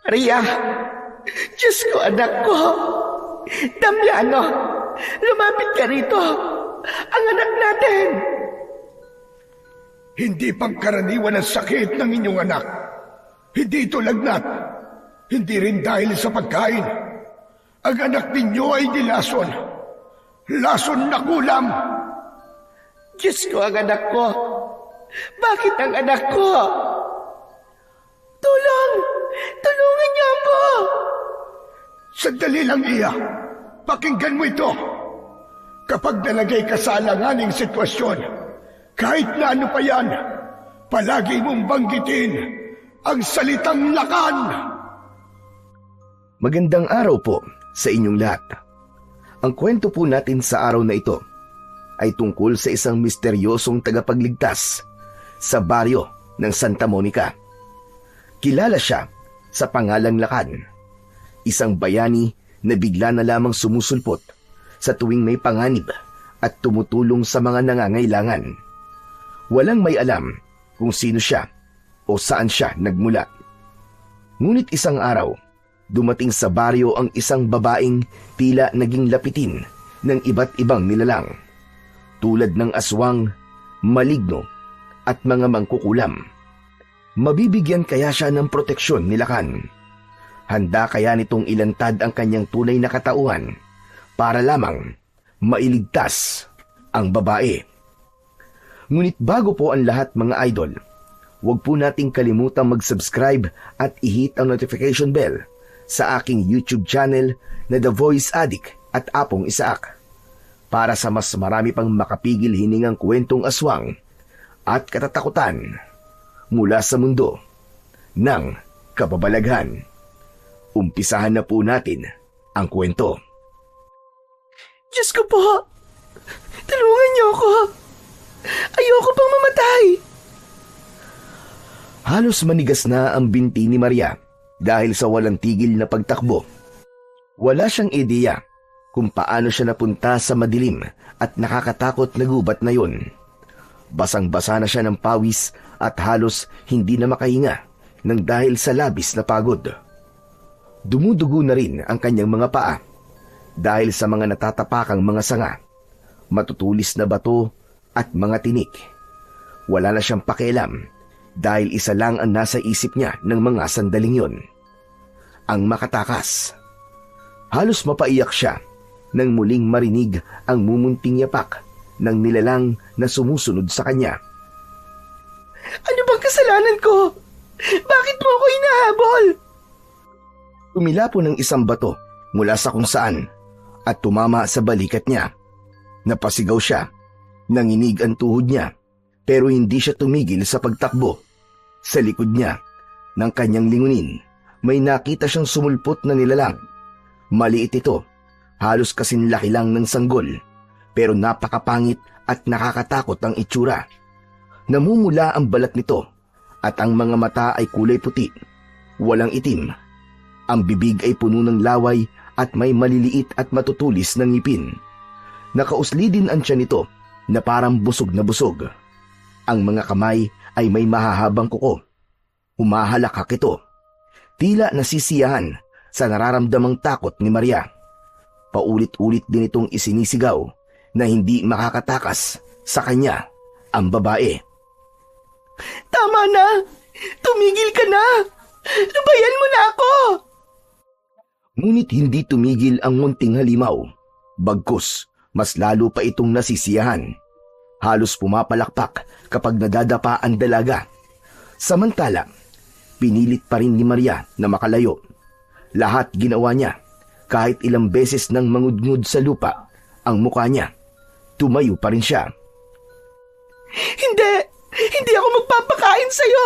Maria, Diyos ko, anak ko. Damiano, lumapit ka rito. Ang anak natin. Hindi pangkaraniwan ang sakit ng inyong anak. Hindi ito lagnat. Hindi rin dahil sa pagkain. Ang anak ninyo ay nilason. Lason na kulam. Diyos ko, ang anak ko. Bakit ang anak ko? Tulong! Tulungan niyo ako! Sandali lang, Iya. Pakinggan mo ito. Kapag nalagay ka sa alanganing sitwasyon, kahit na ano pa yan, palagi mong banggitin ang salitang lakan. Magandang araw po sa inyong lahat. Ang kwento po natin sa araw na ito ay tungkol sa isang misteryosong tagapagligtas sa baryo ng Santa Monica. Kilala siya sa pangalang Lakan, isang bayani na bigla na lamang sumusulpot sa tuwing may panganib at tumutulong sa mga nangangailangan. Walang may alam kung sino siya o saan siya nagmula. Ngunit isang araw, dumating sa baryo ang isang babaeng tila naging lapitin ng iba't ibang nilalang, tulad ng aswang, maligno at mga mangkukulam. Mabibigyan kaya siya ng proteksyon ni Lakan? Handa kaya nitong ilantad ang kanyang tunay na katauhan para lamang mailigtas ang babae? Ngunit bago po ang lahat, mga idol, huwag po nating kalimutang mag-subscribe at i-hit ang notification bell sa aking YouTube channel na The Voice Addict at Apong Isaak para sa mas marami pang makapigil hiningang kwentong aswang at katatakutan mula sa mundo ng kababalaghan. Umpisahan na po natin ang kwento. Diyos ko po, tulungan niyo ako. Ayoko pang mamatay. Halos manigas na ang binti ni Maria dahil sa walang tigil na pagtakbo. Wala siyang ideya kung paano siya napunta sa madilim at nakakatakot na gubat na yun. Basang-basa na siya ng pawis at halos hindi na makahinga nang dahil sa labis na pagod. Dumudugo na rin ang kanyang mga paa dahil sa mga natatapakang mga sanga, matutulis na bato at mga tinik. Wala na siyang pakialam dahil isa lang ang nasa isip niya ng mga sandaling yon: ang makatakas. Halos mapaiyak siya nang muling marinig ang mumunting yapak ng nilalang na sumusunod sa kanya. Ano bang kasalanan ko? Bakit mo ako hinahabol? Tumila po ng isang bato mula sa kung saan at tumama sa balikat niya. Napasigaw siya, nanginig ang tuhod niya, pero hindi siya tumigil sa pagtakbo. Sa likod niya, ng kanyang lingunin, may nakita siyang sumulpot na nilalang. Maliit ito, halos kasinlaki lang ng sanggol, pero napakapangit at nakakatakot ang itsura. Namumula ang balat nito at ang mga mata ay kulay puti, walang itim. Ang bibig ay puno ng laway at may maliliit at matutulis na ngipin. Nakausli din ang tiyan nito na parang busog na busog. Ang mga kamay ay may mahahabang kuko. Humahalakak ito. Tila nasisiyahan sa nararamdamang takot ni Maria. Paulit-ulit din itong isinisigaw na hindi makakatakas sa kanya ang babae. Tama na! Tumigil ka na! Lubayan mo na ako! Ngunit hindi tumigil ang munting halimaw. Bagkus, mas lalo pa itong nasisiyahan. Halos pumapalakpak kapag nadadapa ang dalaga. Samantala, pinilit pa rin ni Maria na makalayo. Lahat ginawa niya, kahit ilang beses nang mangudngud sa lupa ang mukha niya. Tumayo pa rin siya. Hindi ako magpapakain sa'yo.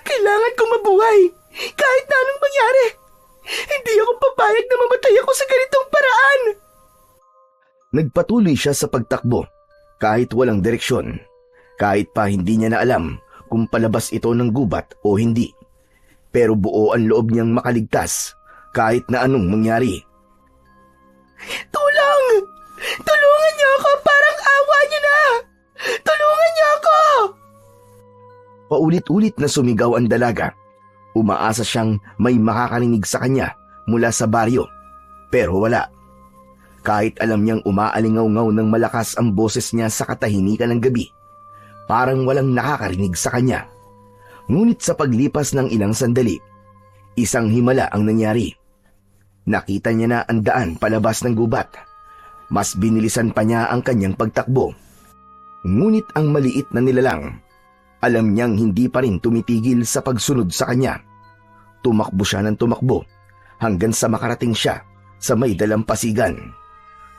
Kailangan kong mabuhay, kahit na anong mangyari. Hindi ako papayag na mamatay ako sa ganitong paraan. Nagpatuloy siya sa pagtakbo, kahit walang direksyon. Kahit pa hindi niya na alam kung palabas ito ng gubat o hindi. Pero buo ang loob niyang makaligtas, kahit na anong mangyari. Tulong! Tulungan niyo ako! Parang awa niyo na! Tulungan niyo ako! Paulit-ulit na sumigaw ang dalaga. Umaasa siyang may makakarinig sa kanya mula sa baryo, pero wala. Kahit alam niyang umaalingaw-ngaw ng malakas ang boses niya sa katahimikan ng gabi, parang walang nakakarinig sa kanya. Ngunit sa paglipas ng ilang sandali, isang himala ang nangyari. Nakita niya na ang daan palabas ng gubat. Mas binilisan pa niya ang kanyang pagtakbo. Ngunit ang maliit na nilalang, alam niyang hindi pa rin tumitigil sa pagsunod sa kanya. Tumakbo siya ng tumakbo hanggang sa makarating siya sa may dalampasigan.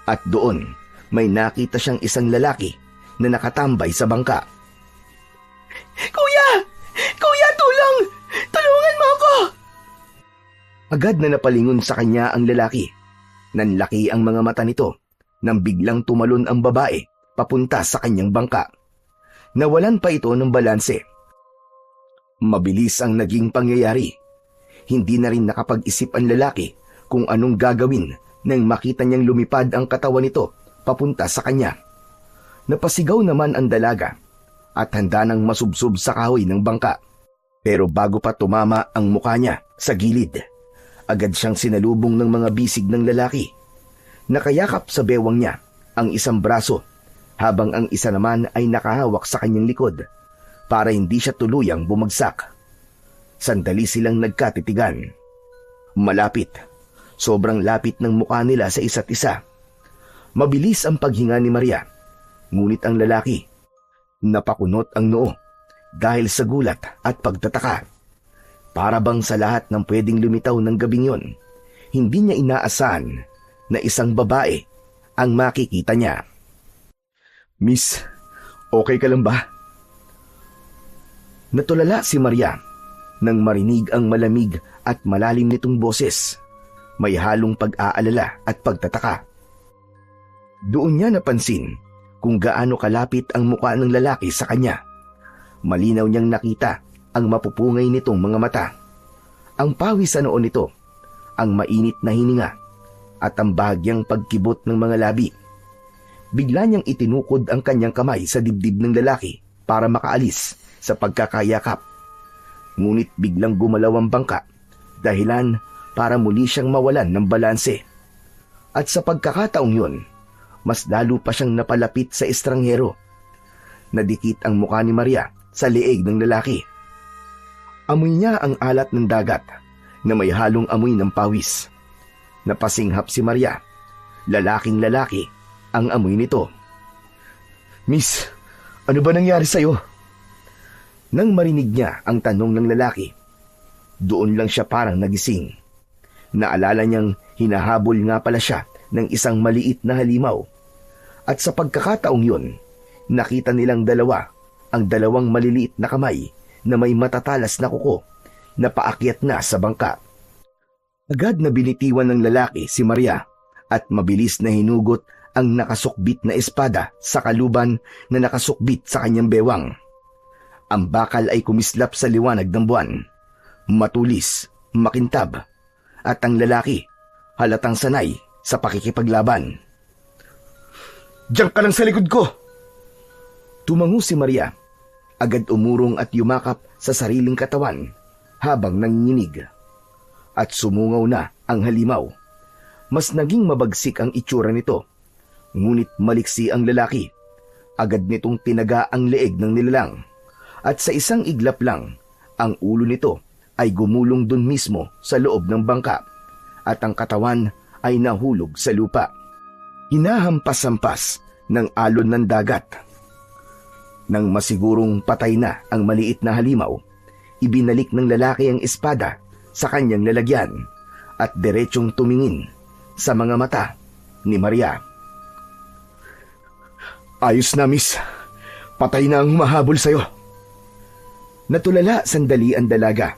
At doon, may nakita siyang isang lalaki na nakatambay sa bangka. Kuya! Kuya, tulong! Tulungan mo ako! Agad na napalingon sa kanya ang lalaki. Nanlaki ang mga mata nito nang biglang tumalon ang babae papunta sa kanyang bangka. Nawalan pa ito ng balanse. Mabilis ang naging pangyayari. Hindi na rin nakapag-isip ang lalaki kung anong gagawin nang makita niyang lumipad ang katawan nito papunta sa kanya. Napasigaw naman ang dalaga at handa nang masubsob sa kahoy ng bangka. Pero bago pa tumama ang mukha niya sa gilid, agad siyang sinalubong ng mga bisig ng lalaki. Nakayakap sa bewang niya ang isang braso habang ang isa naman ay nakahawak sa kanyang likod para hindi siya tuluyang bumagsak. Sandali silang nagkatitigan. Malapit, sobrang lapit ng mukha nila sa isa't isa. Mabilis ang paghinga ni Maria, ngunit ang lalaki, napakunot ang noo dahil sa gulat at pagtataka. Para bang sa lahat ng pwedeng lumitaw ng gabing yon, hindi niya inaasahan na isang babae ang makikita niya. Miss, okay ka lang ba? Natulala si Maria nang marinig ang malamig at malalim nitong boses. May halong pag-aalala at pagtataka. Doon niya napansin kung gaano kalapit ang mukha ng lalaki sa kanya. Malinaw niyang nakita ang mapupungay nitong mga mata, ang pawis sa noon nito, ang mainit na hininga, at ang bahagyang pagkibot ng mga labi. Bigla niyang itinukod ang kanyang kamay sa dibdib ng lalaki para makaalis sa pagkakayakap. Ngunit biglang gumalaw ang bangka, dahilan para muli siyang mawalan ng balanse. At sa pagkakataong yun, mas lalo pa siyang napalapit sa estranghero. Nadikit ang mukha ni Maria sa leeg ng lalaki. Amoy niya ang alat ng dagat na may halong amoy ng pawis. Napasinghap si Maria. Lalaking lalaki ang amoy nito. Miss, ano ba nangyari sa'yo? Nang marinig niya ang tanong ng lalaki, doon lang siya parang nagising. Naalala niyang hinahabol nga pala siya ng isang maliit na halimaw. At sa pagkakataong yun, nakita nilang dalawa ang dalawang maliliit na kamay na may matatalas na kuko na paakyat na sa bangka. Agad na binitiwan ng lalaki si Maria at mabilis na hinugot ang nakasukbit na espada sa kaluban na nakasukbit sa kanyang bewang. Ang bakal ay kumislap sa liwanag ng buwan. Matulis, makintab, at ang lalaki halatang sanay sa pakikipaglaban. Diyan ka lang sa likod ko! Tumango si Maria. Agad umurong at yumakap sa sariling katawan habang nanginginig. At sumungaw na ang halimaw. Mas naging mabagsik ang itsura nito. Ngunit maliksi ang lalaki. Agad nitong tinaga ang leeg ng nilalang. At sa isang iglap lang, ang ulo nito ay gumulong dun mismo sa loob ng bangka at ang katawan ay nahulog sa lupa. Hinahampas-hampas ng alon ng dagat. Nang masigurong patay na ang maliit na halimaw, ibinalik ng lalaki ang espada sa kanyang lalagyan at diretsong tumingin sa mga mata ni Maria. Ayos na, miss. Patay na ang humahabol sa'yo. Natulala sandali ang dalaga.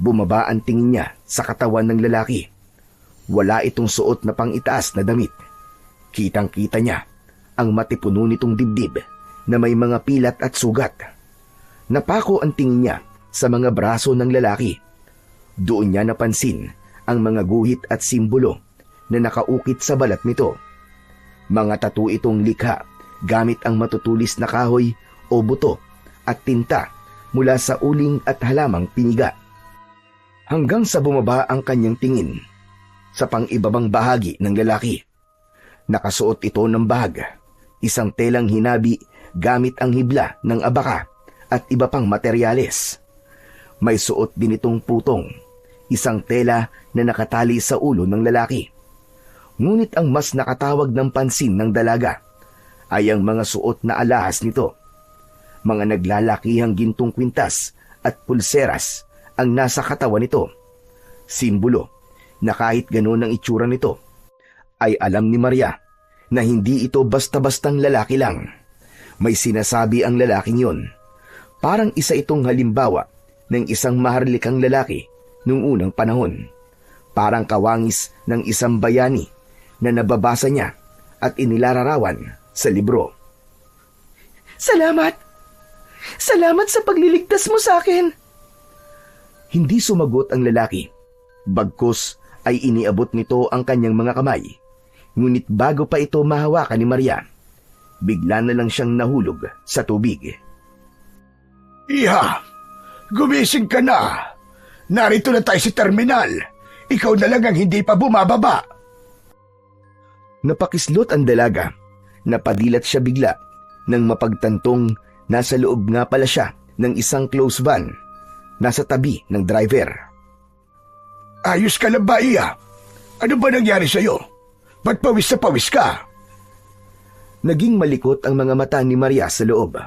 Bumaba ang tingin niya sa katawan ng lalaki. Wala itong suot na pang-itaas na damit. Kitang-kita niya ang matipuno nitong dibdib na may mga pilat at sugat. Napako ang tingin niya sa mga braso ng lalaki. Doon niya napansin ang mga guhit at simbolo na nakaukit sa balat nito. Mga tattoo itong likha gamit ang matutulis na kahoy o buto at tinta mula sa uling at halamang piniga. hanggang sa bumaba ang kanyang tingin sa pang-ibabang bahagi ng lalaki. Nakasuot ito ng bag, isang telang hinabi gamit ang hibla ng abaka at iba pang materyales. May suot din itong putong, isang tela na nakatali sa ulo ng lalaki. Ngunit ang mas nakatawag ng pansin ng dalaga ay ang mga suot na alahas nito. Mga naglalakihang gintong kwintas at pulseras ang nasa katawan nito. Simbolo na kahit ganoon ang itsura nito, ay alam ni Maria na hindi ito basta-bastang lalaki lang. May sinasabi ang lalaking yun. Parang isa itong halimbawa ng isang maharlikang lalaki noong unang panahon. Parang kawangis ng isang bayani na nababasa niya at inilalarawan sa libro. Salamat! Salamat sa pagliligtas mo sa akin! Hindi sumagot ang lalaki. Bagkus ay iniabot nito ang kanyang mga kamay. Ngunit bago pa ito mahawakan ni Maria, bigla na lang siyang nahulog sa tubig. Iha, gumising ka na. Narito na tayo sa terminal. Ikaw na lang ang hindi pa bumababa. Napakislot ang dalaga. Napadilat siya bigla nang mapagtantong nasa loob nga pala siya ng isang close van nasa tabi ng driver. Ayos ka lang ba, Iha? Ano ba nangyari sa'yo? Ba't pawis na pawis ka? Naging malikot ang mga mata ni Maria sa loob.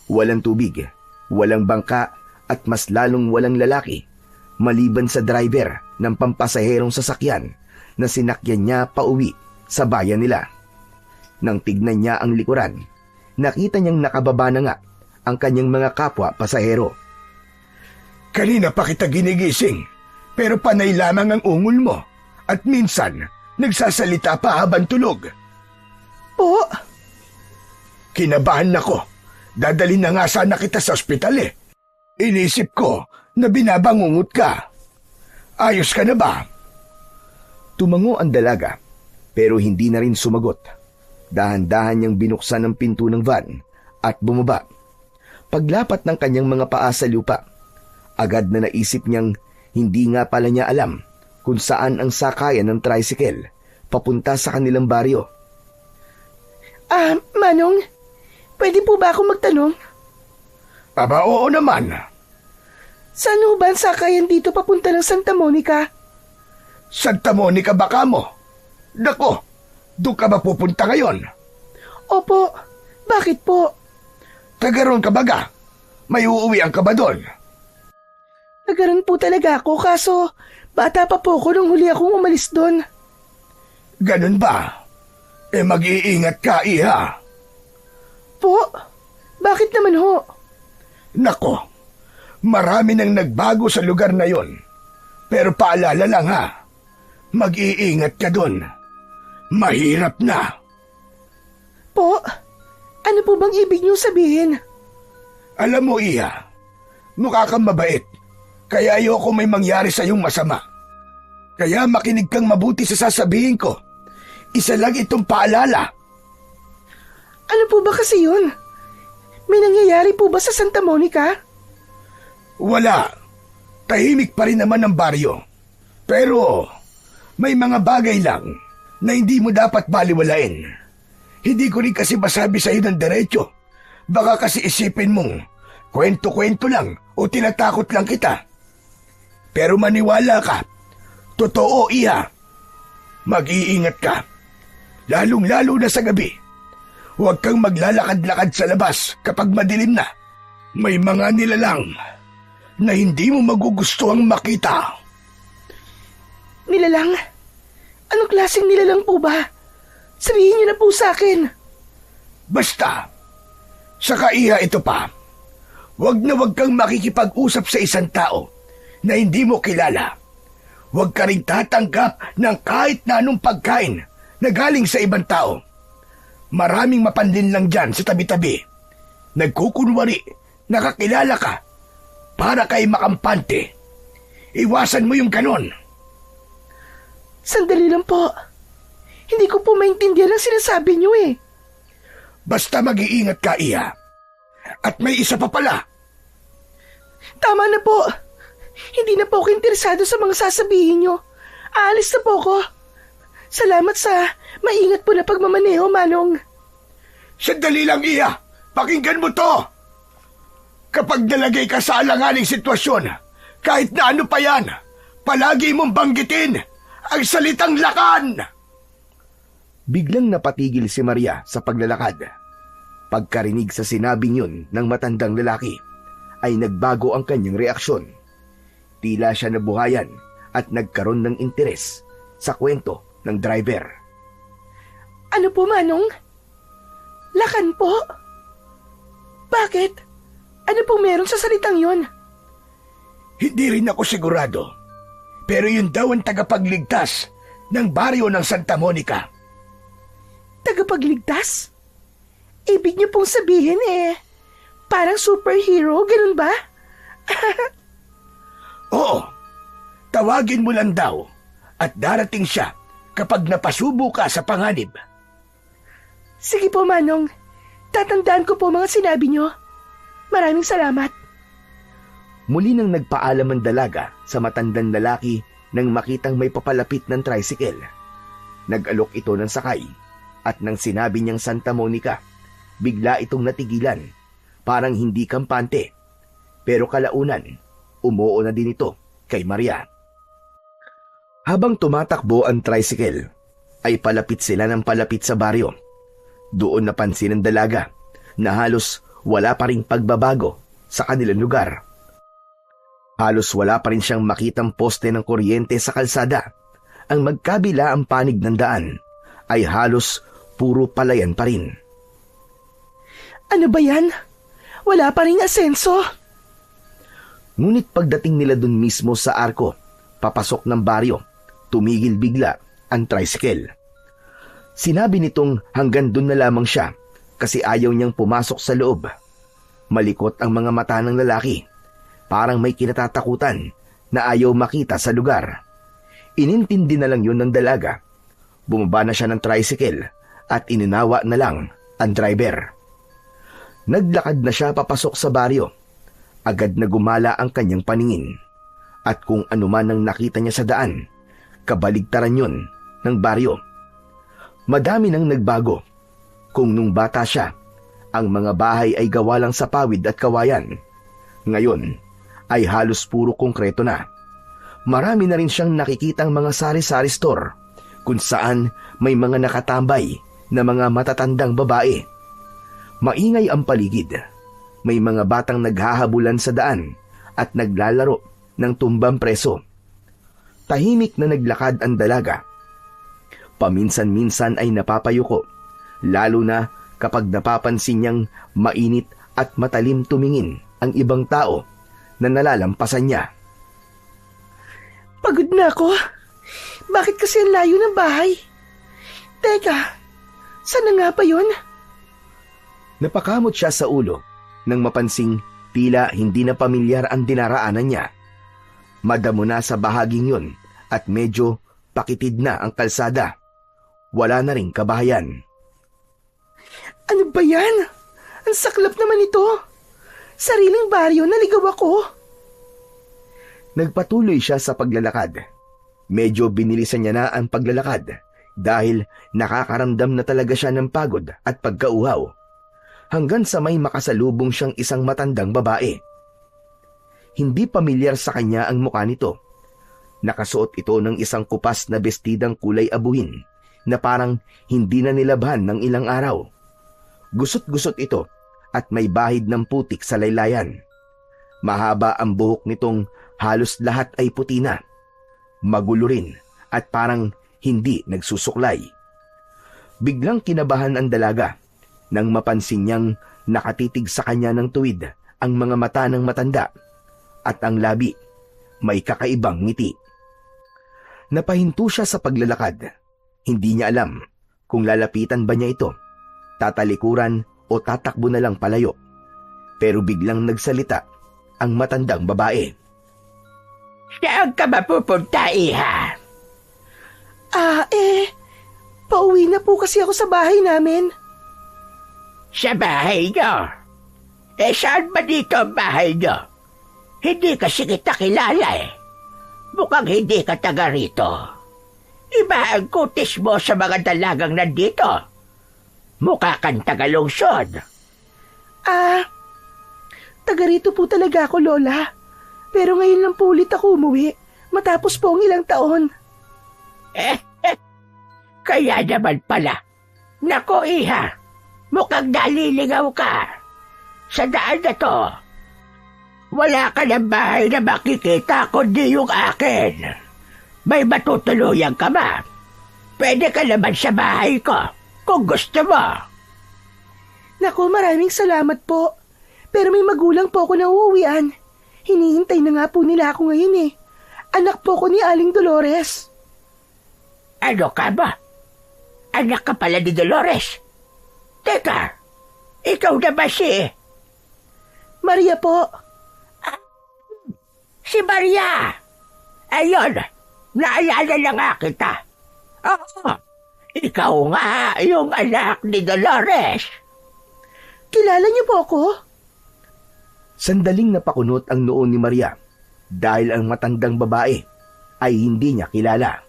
Walang tubig, walang bangka at mas lalong walang lalaki maliban sa driver ng pampasaherong sasakyan na sinakyan niya pauwi sa bayan nila. Nang tignan niya ang likuran, nakita niyang nakababa na nga ang kanyang mga kapwa pasahero. Kanina pa kita ginigising, pero panay lamang ang ungol mo at minsan nagsasalita pa habang tulog. Po? Kinabahan ako. Dadalhin na nga sana kita sa ospital eh. Inisip ko na binabangungot ka. Ayos ka na ba? Tumango ang dalaga pero hindi na rin sumagot. Dahan-dahan niyang binuksan ang pinto ng van at bumaba. Paglapat ng kanyang mga paa sa lupa, agad na naisip niyang hindi nga pala niya alam kung saan ang sakayan ng tricycle papunta sa kanilang baryo. Manong, pwede po ba ako magtanong? Aba, oo naman. Saan ho ba ang sakayan dito papunta ng Santa Monica? Santa Monica ba ka mo? Dako, doon ka ba pupunta ngayon? Opo, bakit po? Tagaroon ka baga? May uuwian ka ba doon? Nagaroon po talaga ako kaso bata pa po ako nung huli akong umalis doon. Ganun ba? Mag-iingat ka, Iha. Po? Bakit naman ho? Nako, marami nang nagbago sa lugar na yon. Pero paalala lang ha, mag-iingat ka doon. Mahirap na. Po? Ano po bang ibig niyong sabihin? Alam mo, Iha, mukha kang mabait. Kaya ayoko may mangyari sa iyong masama. Kaya makinig kang mabuti sa sasabihin ko. Isa lang itong paalala. Ano po ba kasi yun? May nangyayari po ba sa Santa Monica? Wala. Tahimik pa rin naman ang baryo. Pero may mga bagay lang na hindi mo dapat baliwalain. Hindi ko rin kasi masabi sa iyo ng diretso. Baka kasi isipin mong kwento-kwento lang o tinatakot lang kita. Pero maniwala ka. Totoo, Iha. Mag-iingat ka. Lalong-lalo na sa gabi. Huwag kang maglalakad-lakad sa labas kapag madilim na. May mga nilalang na hindi mo magugustuhang makita. Nilalang? Anong klaseng nilalang po ba? Sabihin niyo na po sa akin. Basta, saka Iha ito pa. Huwag na huwag kang makikipag-usap sa isang tao na hindi mo kilala. Huwag ka rin tatanggap ng kahit na anong pagkain na galing sa ibang tao. Maraming mapanlin lang dyan sa tabi-tabi. Nagkukunwari, nakakilala ka, para kay makampante. Iwasan mo yung ganon. Sandali lang po. Hindi ko po maintindihan ang sinasabi niyo eh. Basta mag-iingat ka, Iha. At may isa pa pala. Tama na po. Hindi na po ako interesado sa mga sasabihin niyo. Aalis na po ako. Salamat sa maingat po na pagmamaneho, Manong. Sandali lang, Iya. Pakinggan mo to. Kapag nalagay ka sa alanganing sitwasyon, kahit na ano pa yan, palagi mong banggitin ang salitang lakan. Biglang napatigil si Maria sa paglalakad. Pagkarinig sa sinabing yun ng matandang lalaki, ay nagbago ang kanyang reaksyon. Tila siya nabuhayan at nagkaroon ng interes sa kwento ng driver. Ano po, Manong? Lakan po? Bakit? Ano pong meron sa salitang yon? Hindi rin ako sigurado, pero yun daw ang tagapagligtas ng baryo ng Santa Monica. Tagapagligtas? Ibig niyo pong sabihin parang superhero, ganun ba? Oo, tawagin mo lang daw at darating siya kapag napasubo ka sa panganib. Sige po, Manong. Tatandaan ko po mga sinabi niyo. Maraming salamat. Muli nang nagpaalam ang dalaga sa matandang lalaki nang makitang may papalapit ng tricycle. Nag-alok ito ng sakay at nang sinabi niyang Santa Monica, bigla itong natigilan, parang hindi kampante. Pero kalaunan, umuo na din ito kay Maria. Habang tumatakbo ang tricycle, ay palapit sila ng palapit sa baryo. Doon napansin ng dalaga na halos wala pa ring pagbabago sa kanilang lugar. Halos wala pa rin siyang makitang poste ng kuryente sa kalsada. Ang magkabila ang panig ng daan ay halos puro palayan pa rin. Ano ba yan? Wala pa ring asenso. Ngunit pagdating nila dun mismo sa arko, papasok ng baryo, tumigil bigla ang tricycle. Sinabi nitong hanggang dun na lamang siya kasi ayaw niyang pumasok sa loob. Malikot ang mga mata ng lalaki. Parang may kinatatakutan na ayaw makita sa lugar. Inintindi na lang yun ng dalaga. Bumaba na siya ng tricycle at ininawa na lang ang driver. Naglakad na siya papasok sa baryo. Agad na gumala ang kanyang paningin. At kung ano man ang nakita niya sa daan, kabaligtaran yun ng baryo. Madami nang nagbago. Kung nung bata siya, ang mga bahay ay gawa lang sa pawid at kawayan. Ngayon ay halos puro konkreto na. Marami na rin siyang nakikitang mga sari-sari store kung saan may mga nakatambay na mga matatandang babae. Maingay ang paligid. May mga batang naghahabulan sa daan at naglalaro ng tumbang preso. Tahimik na naglakad ang dalaga. Paminsan-minsan ay napapayuko, lalo na kapag napapansin niyang mainit at matalim tumingin ang ibang tao na nalalampasan niya. Pagod na ako. Bakit kasi ang layo ng bahay? Teka, saan na nga pa yun? Napakamot siya sa ulo nang mapansing tila hindi na pamilyar ang dinaraanan niya. Madamo na sa bahaging yun at medyo pakitid na ang kalsada. Wala na ring kabahayan. Ano ba yan? Ang saklap naman ito. Sariling baryo, naligaw ako. Nagpatuloy siya sa paglalakad. Medyo binilisan niya na ang paglalakad dahil nakakaramdam na talaga siya ng pagod at pagkauhaw. Hanggang sa may makasalubong siyang isang matandang babae. Hindi pamilyar sa kanya ang mukha nito. Nakasuot ito ng isang kupas na bestidang kulay abuhin na parang hindi na nilabhan ng ilang araw. Gusot-gusot ito at may bahid ng putik sa laylayan. Mahaba ang buhok nitong halos lahat ay puti na. Magulo rin at parang hindi nagsusuklay. Biglang kinabahan ang dalaga nang mapansin niyang nakatitig sa kanya ng tuwid ang mga mata ng matanda at ang labi may kakaibang ngiti. Napahinto siya sa paglalakad. Hindi niya alam kung lalapitan ba niya ito, tatalikuran o tatakbo na lang palayo. Pero biglang nagsalita ang matandang babae. Saan ka ba pupunta, Iha? Pauwi na po kasi ako sa bahay namin. Sa bahay nyo? Saan ba dito ang bahay nyo? Hindi kasi kita kilala eh. Mukhang hindi ka taga rito. Iba ang kutis mo sa mga dalagang nandito. Mukha kang tagalungsod. Taga rito po talaga ako, Lola. Pero ngayon lang po ulit ako umuwi, matapos po ang ilang taon. Kaya naman pala. Nako, iha. Mukhang naliligaw ka. Sa daan na to, wala ka ng bahay na makikita kundi yung akin. May matutuluyan ka ba? Pwede ka naman sa bahay ko kung gusto mo. Naku, maraming salamat po. Pero may magulang po ako na uuwian. Hinihintay na nga po nila ako ngayon eh. Anak po ko ni Aling Dolores. Ano ka ba? Anak ka pala ni Dolores. Teka, ikaw na ba si... Maria po. Si Maria! Ayun, naalala na nga kita. Oo, ikaw nga yung anak ni Dolores. Kilala niyo po ako? Sandaling napakunot ang noon ni Maria dahil ang matandang babae ay hindi niya kilala.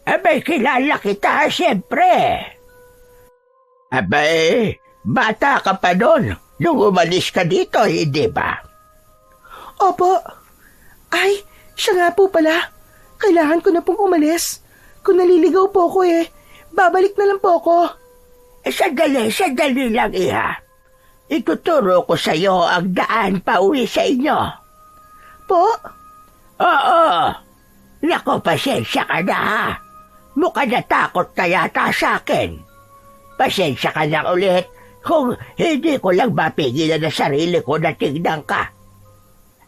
Abay, kilala kita, siyempre. Abay, bata ka pa doon nung umalis ka dito, hindi ba? Opo. Ay, siya nga po pala. Kailangan ko na pong umalis. Kung naliligaw po ako babalik na lang po ako. Sandali lang, iha. Ituturo ko sa iyo ang daan pa uwi sa inyo. Po? Oo. Naku, pasensya ka na ha. Mukha natakot ka yata sa akin. Pasensya ka na ulit kung hindi ko lang mapigilan na sarili ko na tignan ka.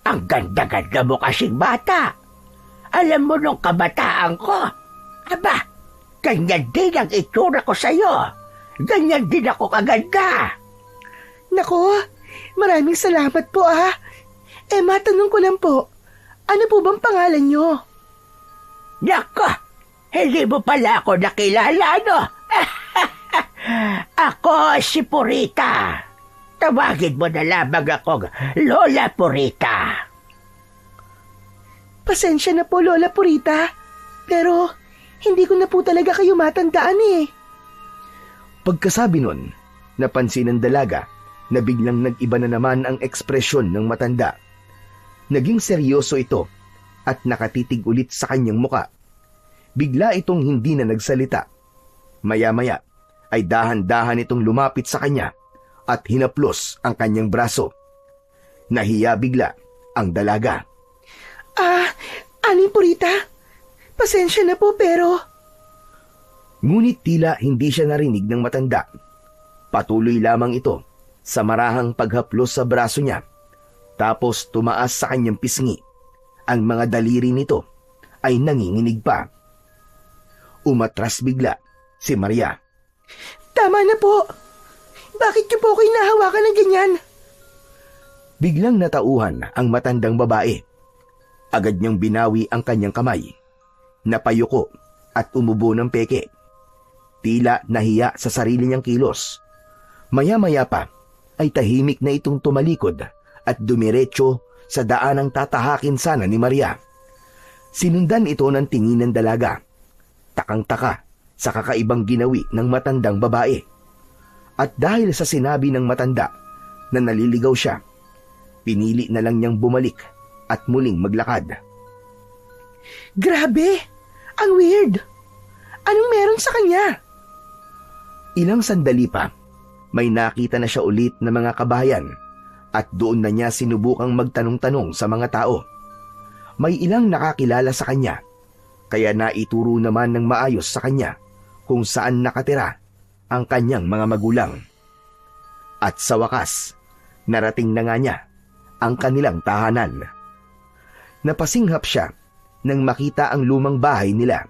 Ang ganda-ganda mo kasing bata. Alam mo nung kabataan ko, aba, ganyan din ang itsura ko sa'yo. Ganyan din ako kaganda. Nako, maraming salamat po matanong ko lang po, ano po bang pangalan nyo? Nako, hindi mo pala ako nakilala, no? Ako si Purita. Tawagin mo na lamang akong Lola Purita. Pasensya na po, Lola Purita. Pero, hindi ko na po talaga kayo matandaan Pagkasabi nun, napansin ng dalaga na biglang nag-iba na naman ang ekspresyon ng matanda. Naging seryoso ito at nakatitig ulit sa kanyang muka. Bigla itong hindi na nagsalita. Maya-maya ay dahan-dahan itong lumapit sa kanya at hinaplos ang kanyang braso. Nahiya bigla ang dalaga. Aling Purita, pasensya na po pero... Ngunit tila hindi siya narinig ng matanda. Patuloy lamang ito sa marahang paghaplos sa braso niya. Tapos tumaas sa kanyang pisngi. Ang mga daliri nito ay nanginginig pa. Umatras bigla si Maria. Tama na po. Bakit niyo po ako hinahawakan ng ganyan? Biglang natauhan ang matandang babae. Agad niyang binawi ang kanyang kamay. Napayuko at umubo ng peke. Tila nahiya sa sarili niyang kilos. Maya-maya pa ay tahimik na itong tumalikod at dumiretso sa daanang tatahakin sana ni Maria. Sinundan ito ng tingin ng dalaga. Takang-taka sa kakaibang ginawi ng matandang babae. At dahil sa sinabi ng matanda na naliligaw siya, pinili na lang niyang bumalik at muling maglakad. Grabe! Ang weird! Anong meron sa kanya? Ilang sandali pa, may nakita na siya ulit na mga kabayan at doon na niya sinubukang magtanong-tanong sa mga tao. May ilang nakakilala sa kanya, kaya naituro naman ng maayos sa kanya kung saan nakatira ang kanyang mga magulang. At sa wakas, narating na nga niya ang kanilang tahanan. Napasinghap siya nang makita ang lumang bahay nila.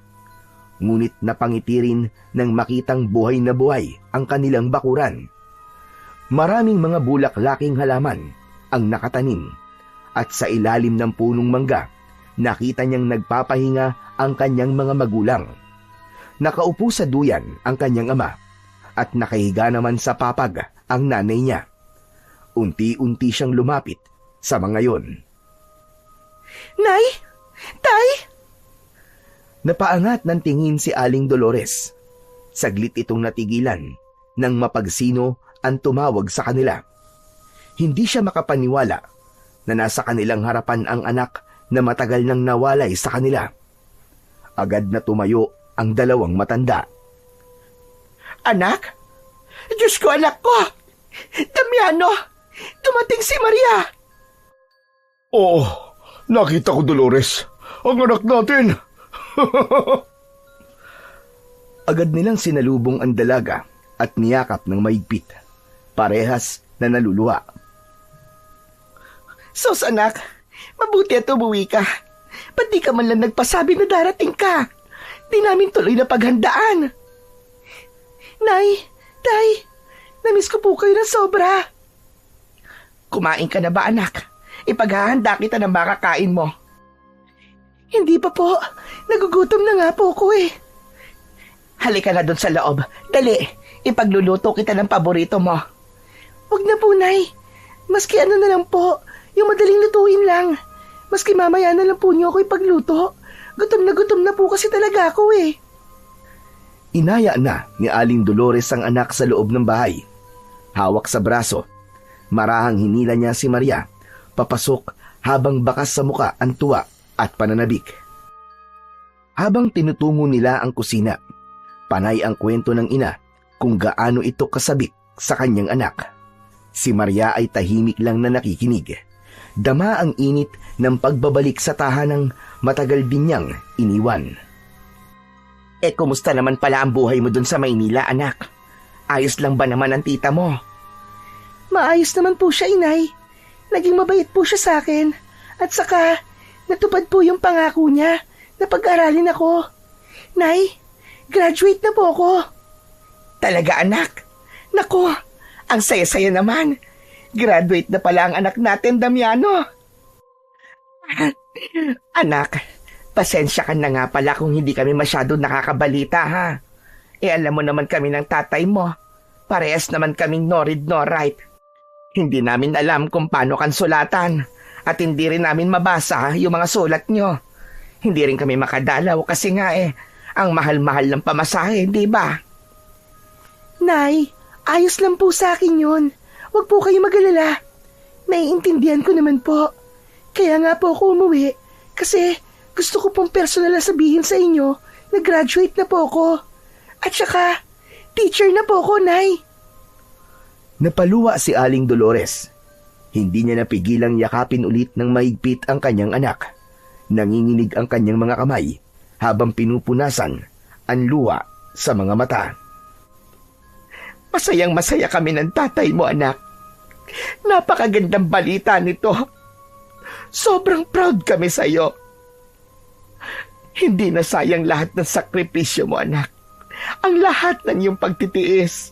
Ngunit napangiti rin nang makitang buhay na buhay ang kanilang bakuran. Maraming mga bulaklaking halaman ang nakatanim at sa ilalim ng punong mangga nakita niyang nagpapahinga ang kanyang mga magulang. Nakaupo sa duyan ang kanyang ama at nakahiga naman sa papag ang nanay niya. Unti-unti siyang lumapit sa mga yon. Nay! Tay! Napaangat ng tingin si Aling Dolores. Saglit itong natigilan nang mapagsino ang tumawag sa kanila. Hindi siya makapaniwala na nasa kanilang harapan ang anak na matagal nang nawalay sa kanila. Agad na tumayo ang dalawang matanda. Anak? Diyos ko, anak ko! Damiano! Dumating si Maria! Oo, nakita ko, Dolores. Ang anak natin. Agad nilang sinalubong ang dalaga at niyakap ng mahigpit. Parehas na naluluha. Sos, anak, mabuti at umuwi ka. Ba't di ka man lang nagpasabi na darating ka? Di namin tuloy na paghandaan. Nay, Tay, namiss ko po kayo ng sobra. Kumain ka na ba, anak? Ipaghahanda kita ng makakain mo. Hindi pa po. Nagugutom na nga po ko eh. Halika na doon sa loob. Dali, ipagluluto kita ng paborito mo. Huwag na po, Nay. Maski ano na lang po, yung madaling lutuin lang. Maski mamaya na lang po niyo ako ipagluto. Gutom na po kasi talaga ako eh. Inaya na ni Aling Dolores ang anak sa loob ng bahay. Hawak sa braso. Marahang hinila niya si Maria. Papasok habang bakas sa muka ang tuwa at pananabik. Habang tinutungo nila ang kusina, panay ang kwento ng ina kung gaano ito kasabik sa kanyang anak. Si Maria ay tahimik lang na nakikinig. Dama ang init ng pagbabalik sa tahanang matagal din niyang iniwan. Kumusta naman pala ang buhay mo dun sa Maynila, anak? Ayos lang ba naman ang tita mo? Maayos naman po siya, inay. Naging mabait po siya sa akin. At saka, natupad po yung pangako niya na pag-aralin ako. Nay, graduate na po ako. Talaga, anak? Nako, ang saya-saya naman. Graduate na pala ang anak natin, Damiano. Anak, pasensya ka na nga pala kung hindi kami masyado nakakabalita, ha? Alam mo naman kami ng tatay mo. Parehas naman kaming no read no write. Hindi namin alam kung paano kan sulatan at hindi rin namin mabasa yung mga sulat nyo. Hindi rin kami makadalaw kasi nga ang mahal-mahal ng pamasahe, di ba? Nay, ayos lang po sa akin yun. Huwag po kayo mag-alala. Naiintindihan ko naman po. Kaya nga po ako umuwi kasi gusto ko pong personal na sabihin sa inyo na graduate na po ako. At saka, teacher na po ako, Nay. Napaluwa si Aling Dolores. Hindi niya napigilang yakapin ulit ng mahigpit ang kanyang anak. Nanginginig ang kanyang mga kamay habang pinupunasan ang luha sa mga mata. Masayang-masaya kami ng tatay mo, anak. Napakagandang balita nito. Sobrang proud kami sa iyo. Hindi na sayang lahat ng sakripisyo mo, anak. Ang lahat ng iyong pagtitiis.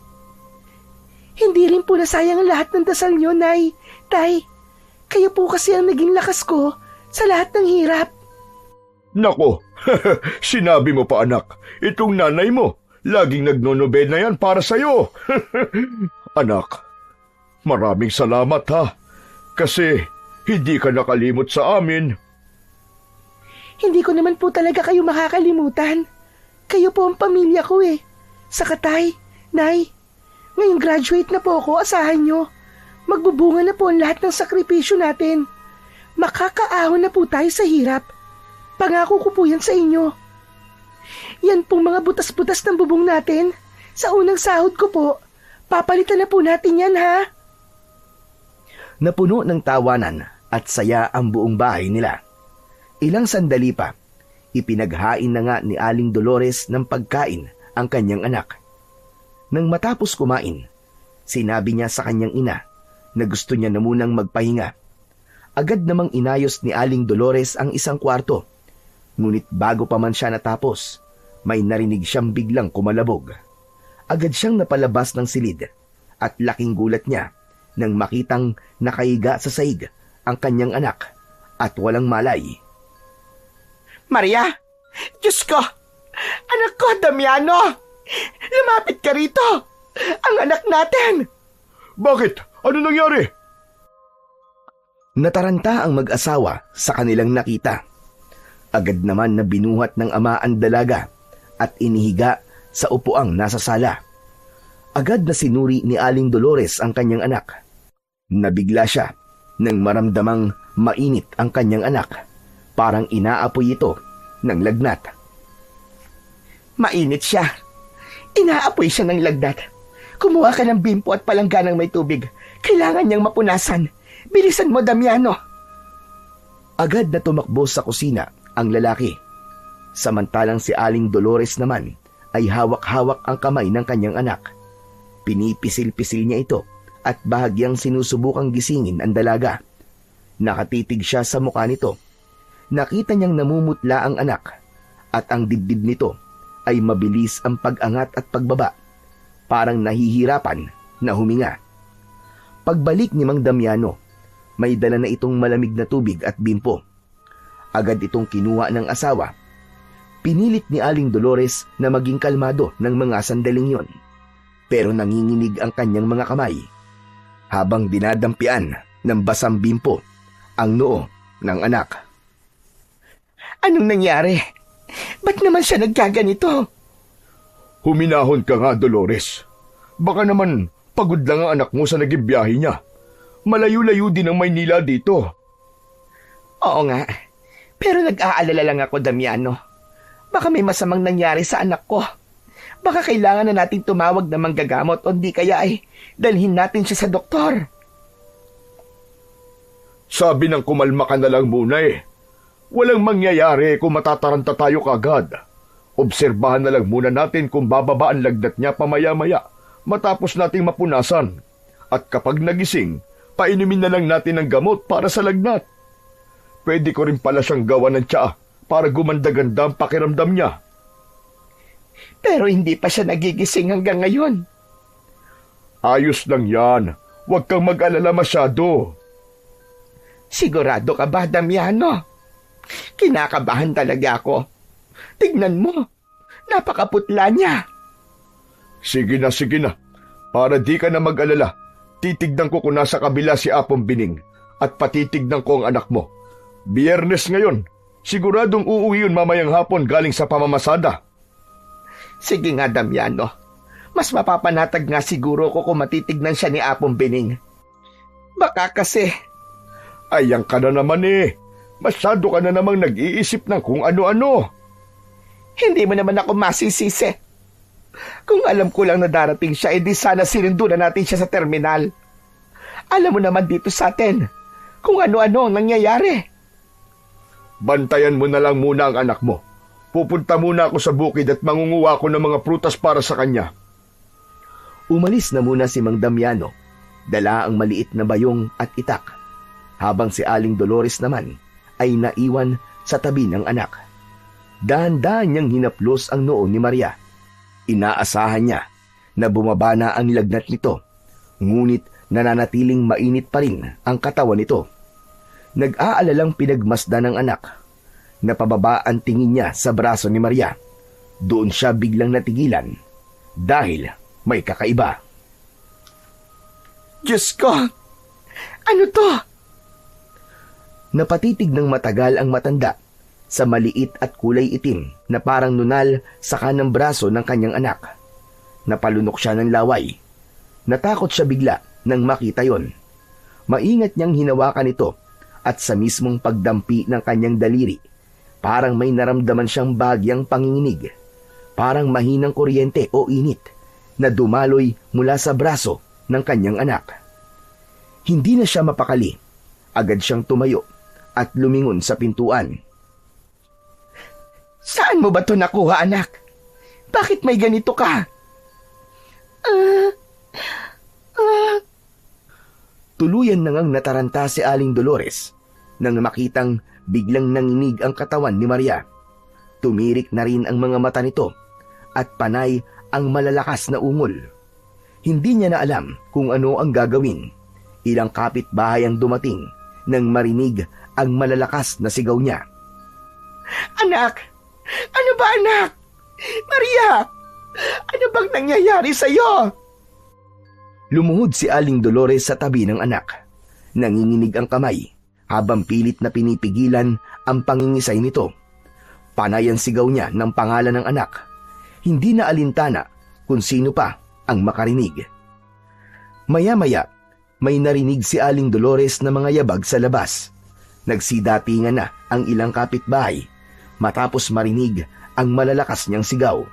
Hindi rin po nasayang ang lahat ng dasal niyo, Nay. Tay, kayo po kasi ang naging lakas ko sa lahat ng hirap. Nako, sinabi mo pa, anak. Itong nanay mo, laging nagnonobena yan para sa'yo. Anak, maraming salamat ha. Kasi hindi ka nakalimot sa amin. Hindi ko naman po talaga kayo makakalimutan. Kayo po ang pamilya ko eh. Saka Tay, Nay, ngayong graduate na po ako, asahan nyo. Magbubunga na po ang lahat ng sakripisyo natin. Makakaahon na po tayo sa hirap. Pangako ko po yan sa inyo. Yan pong mga butas-butas ng bubong natin. Sa unang sahod ko po, papalitan na po natin yan, ha? Napuno ng tawanan at saya ang buong bahay nila. Ilang sandali pa, ipinaghain na nga ni Aling Dolores ng pagkain ang kanyang anak. Nang matapos kumain, sinabi niya sa kanyang ina na gusto niya na munang magpahinga. Agad namang inayos ni Aling Dolores ang isang kwarto. Ngunit bago pa man siya natapos, may narinig siyang biglang kumalabog. Agad siyang napalabas ng silid at laking gulat niya nang makitang nakahiga sa sahig ang kanyang anak at walang malay. Maria! Diyos ko! Anak ko, Damiano! Lumapit ka rito! Ang anak natin! Bakit? Ano nangyari? Nataranta ang mag-asawa sa kanilang nakita. Agad naman na binuhat ng ama ang dalaga at inihiga sa upuang nasa sala. Agad na sinuri ni Aling Dolores ang kanyang anak. Nabigla siya nang maramdamang mainit ang kanyang anak. Parang inaapoy ito ng lagnat. Mainit siya. Inaapoy siya ng lagnat. Kumuha ka ng bimpo at palangganang may tubig. Kailangan niyang mapunasan. Bilisan mo, Damiano. Agad na tumakbo sa kusina ang lalaki. Samantalang si Aling Dolores naman ay hawak-hawak ang kamay ng kanyang anak. Pinipisil-pisil niya ito at bahagyang sinusubukang gisingin ang dalaga. Nakatitig siya sa mukha nito. Nakita niyang namumutla ang anak at ang dibdib nito ay mabilis ang pag-angat at pagbaba. Parang nahihirapan na huminga. Pagbalik ni Mang Damiano, may dala na itong malamig na tubig at bimpo. Agad itong kinuha ng asawa. Pinilit ni Aling Dolores na maging kalmado ng mga sandaling yon. Pero nanginginig ang kanyang mga kamay habang dinadampian ng basang bimpo ang noo ng anak. Anong nangyari? Ba't naman siya nagkaganito? Huminahon ka nga, Dolores. Baka naman pagod lang ang anak mo sa nagbibiyahe niya. Malayo-layo din ang Maynila dito. Oo nga. Pero nag-aalala lang ako, Damiano. Baka may masamang nangyari sa anak ko. Baka kailangan na natin tumawag ng manggagamot o di kaya ay dalhin natin siya sa doktor. Sabi ng kumalma ka na lang muna eh. Walang mangyayari kung matataranta tayo kagad. Obserbahan na lang muna natin kung bababa ang lagnat niya pamaya-maya matapos nating mapunasan. At kapag nagising, painumin na lang natin ng gamot para sa lagnat. Pwede ko rin pala siyang gawa ng tsaa para gumanda-ganda ang pakiramdam niya. Pero hindi pa siya nagigising hanggang ngayon. Ayos lang yan. Huwag kang mag-alala masyado. Sigurado ka ba, Damiano? Kinakabahan talaga ako. Tignan mo, napakaputla niya. Sige na. Para di ka na mag-alala, titignan ko kung nasa kabila si Apong Bining at patitignan ko ang anak mo. Biyernes ngayon, siguradong uuwi yun mamayang hapon galing sa pamamasada. Sige nga, Damiano. Mas mapapanatag nga siguro ko kung matitignan siya ni Apong Bining. Baka kasi... Ayan ka na naman eh. Masyado ka na namang nag-iisip ng kung ano-ano. Hindi mo naman ako masisisi. Kung alam ko lang na darating siya, edi sana sinundunan natin siya sa terminal. Alam mo naman dito sa atin kung ano-ano ang nangyayari. Bantayan mo na lang muna ang anak mo. Pupunta muna ako sa bukid at mangunguha ako ng mga prutas para sa kanya. Umalis na muna si Mang Damiano. Dala ang maliit na bayong at itak. Habang si Aling Dolores naman ay naiwan sa tabi ng anak. Dahan-dahan niyang hinaplos ang noo ni Maria. Inaasahan niya na bumaba na ang lagnat nito, ngunit nananatiling mainit pa rin ang katawan nito. Nag-aalalang pinagmasdan ng anak. Napababa ang tingin niya sa braso ni Maria. Doon siya biglang natigilan dahil may kakaiba. Diyos ko! Ano to? Napatitig ng matagal ang matanda sa maliit at kulay itim na parang nunal sa kanang braso ng kanyang anak. Napalunok siya ng laway. Natakot siya bigla nang makita yon. Maingat niyang hinawakan ito at sa mismong pagdampi ng kanyang daliri, parang may naramdaman siyang bagyang panginginig. Parang mahinang kuryente o init na dumaloy mula sa braso ng kanyang anak. Hindi na siya mapakali. Agad siyang tumayo at lumingon sa pintuan. Saan mo ba ito nakuha, anak? Bakit may ganito ka? Tuluyan na ngang nataranta si Aling Dolores nang makitang biglang nanginig ang katawan ni Maria. Tumirik na rin ang mga mata nito at panay ang malalakas na ungol. Hindi niya na alam kung ano ang gagawin. Ilang kapitbahay ang dumating nang marinig ang malalakas na sigaw niya. Anak! Ano ba, anak? Maria! Ano bang nangyayari sa'yo? Lumuhod si Aling Dolores sa tabi ng anak. Nanginginig ang kamay habang pilit na pinipigilan ang pangingisay nito. Panay ang sigaw niya ng pangalan ng anak. Hindi na alintana kung sino pa ang makarinig. Maya-maya, may narinig si Aling Dolores na mga yabag sa labas. Nagsidatingan na ang ilang kapitbahay matapos marinig ang malalakas niyang sigaw.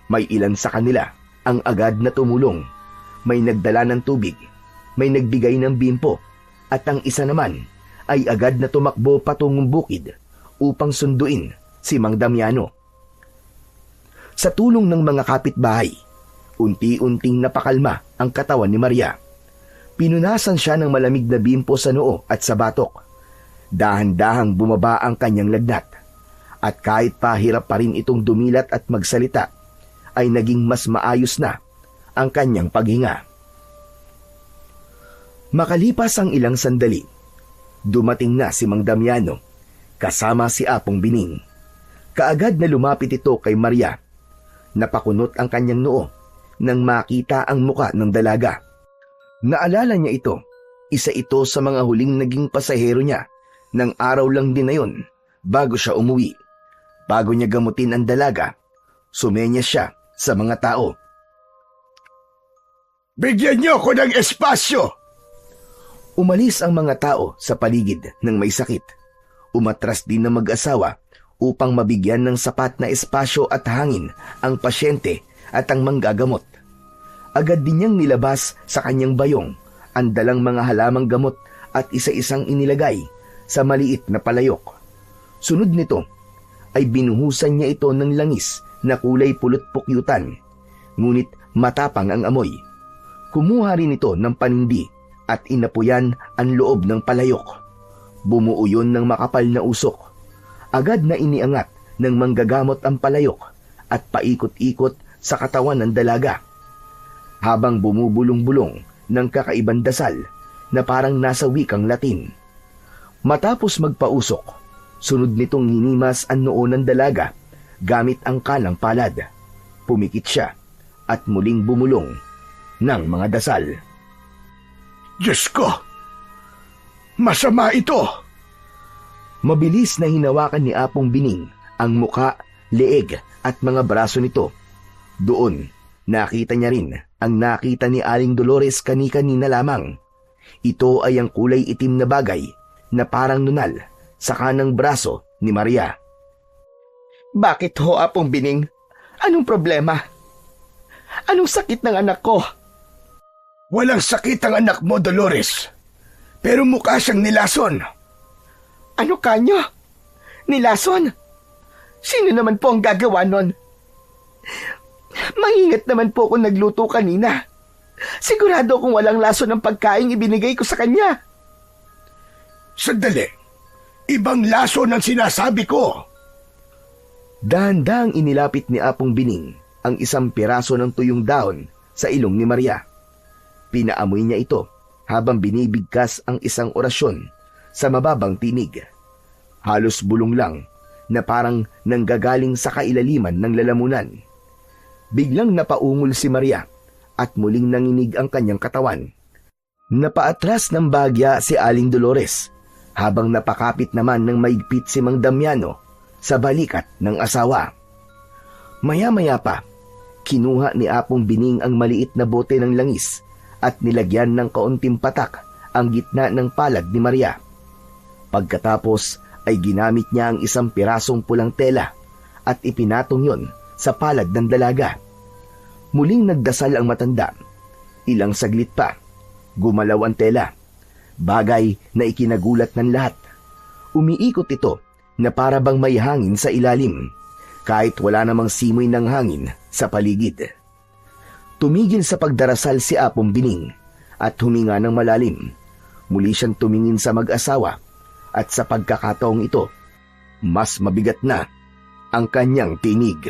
May ilan sa kanila ang agad na tumulong. May nagdala ng tubig, may nagbigay ng bimpo, at ang isa naman ay agad na tumakbo patungong bukid upang sunduin si Mang Damiano. Sa tulong ng mga kapitbahay, unti-unting napakalma ang katawan ni Maria. Pinunasan siya ng malamig na bimpo sa noo at sa batok. Dahan-dahang bumaba ang kanyang lagnat. At kahit pahirap pa rin itong dumilat at magsalita, ay naging mas maayos na ang kanyang paghinga. Makalipas ang ilang sandali, dumating na si Mang Damiano kasama si Apong Bining. Kaagad na lumapit ito kay Maria. Napakunot ang kanyang noo nang makita ang muka ng dalaga. Naalala niya ito, isa ito sa mga huling naging pasahero niya ng araw lang din na yun bago siya umuwi. Bago niya gamutin ang dalaga, sumenya siya sa mga tao. Bigyan niyo ko ng espasyo! Umalis ang mga tao sa paligid ng may sakit. Umatras din ng mag-asawa upang mabigyan ng sapat na espasyo at hangin ang pasyente at ang manggagamot. Agad din niyang nilabas sa kanyang bayong ang dalang mga halamang gamot at isa-isang inilagay sa maliit na palayok. Sunod nito ay binuhusan niya ito ng langis na kulay pulot-pukyutan, ngunit matapang ang amoy. Kumuha rin ito ng panindi at inapuyan ang loob ng palayok. Bumuo yun ng makapal na usok. Agad na iniangat ng manggagamot ang palayok at paikot-ikot sa katawan ng dalaga, habang bumubulong-bulong ng kakaibang dasal na parang nasa wikang Latin. Matapos magpausok, sunod nitong hinimas ang noo ng dalaga gamit ang kanang palad. Pumikit siya at muling bumulong ng mga dasal. Diyos ko! Masama ito! Mabilis na hinawakan ni Apong Bining ang muka, leeg at mga braso nito. Doon, nakita niya rin ang nakita ni Aling Dolores kani-kanina lamang. Ito ay ang kulay itim na bagay na parang nunal sa kanang braso ni Maria. Bakit ho, Apong Bining? Anong problema? Anong sakit ng anak ko? Walang sakit ang anak mo, Dolores. Pero mukha siyang nilason. Ano kanyo? Nilason? Sino naman po ang gagawa nun? Maingat naman po kung nagluto kanina. Sigurado kung walang lason ng pagkain ibinigay ko sa kanya. Sandali. Ibang lason ang sinasabi ko. Dahan-dahang inilapit ni Apong Bining ang isang piraso ng tuyong dahon sa ilong ni Maria. Pinaamoy niya ito habang binibigkas ang isang orasyon sa mababang tinig. Halos bulong lang na parang nanggagaling sa kailaliman ng lalamunan. Biglang napaungol si Maria at muling nanginig ang kanyang katawan. Napaatras ng bagya si Aling Dolores habang napakapit naman ng maigpit si Mang Damiano sa balikat ng asawa. Maya-maya pa, kinuha ni Apong Bining ang maliit na bote ng langis at nilagyan ng kaunting patak ang gitna ng palad ni Maria. Pagkatapos ay ginamit niya ang isang pirasong pulang tela at ipinatong yon sa palad ng dalaga. Muling nagdasal ang matanda. Ilang saglit pa, gumalaw ang tela, bagay na ikinagulat ng lahat. Umiikot ito na para bang may hangin sa ilalim, kahit wala namang simoy ng hangin sa paligid. Tumigil sa pagdarasal si Apong Bining at huminga ng malalim. Muli siyang tumingin sa mag-asawa at sa pagkakataong ito, mas mabigat na ang kanyang tinig.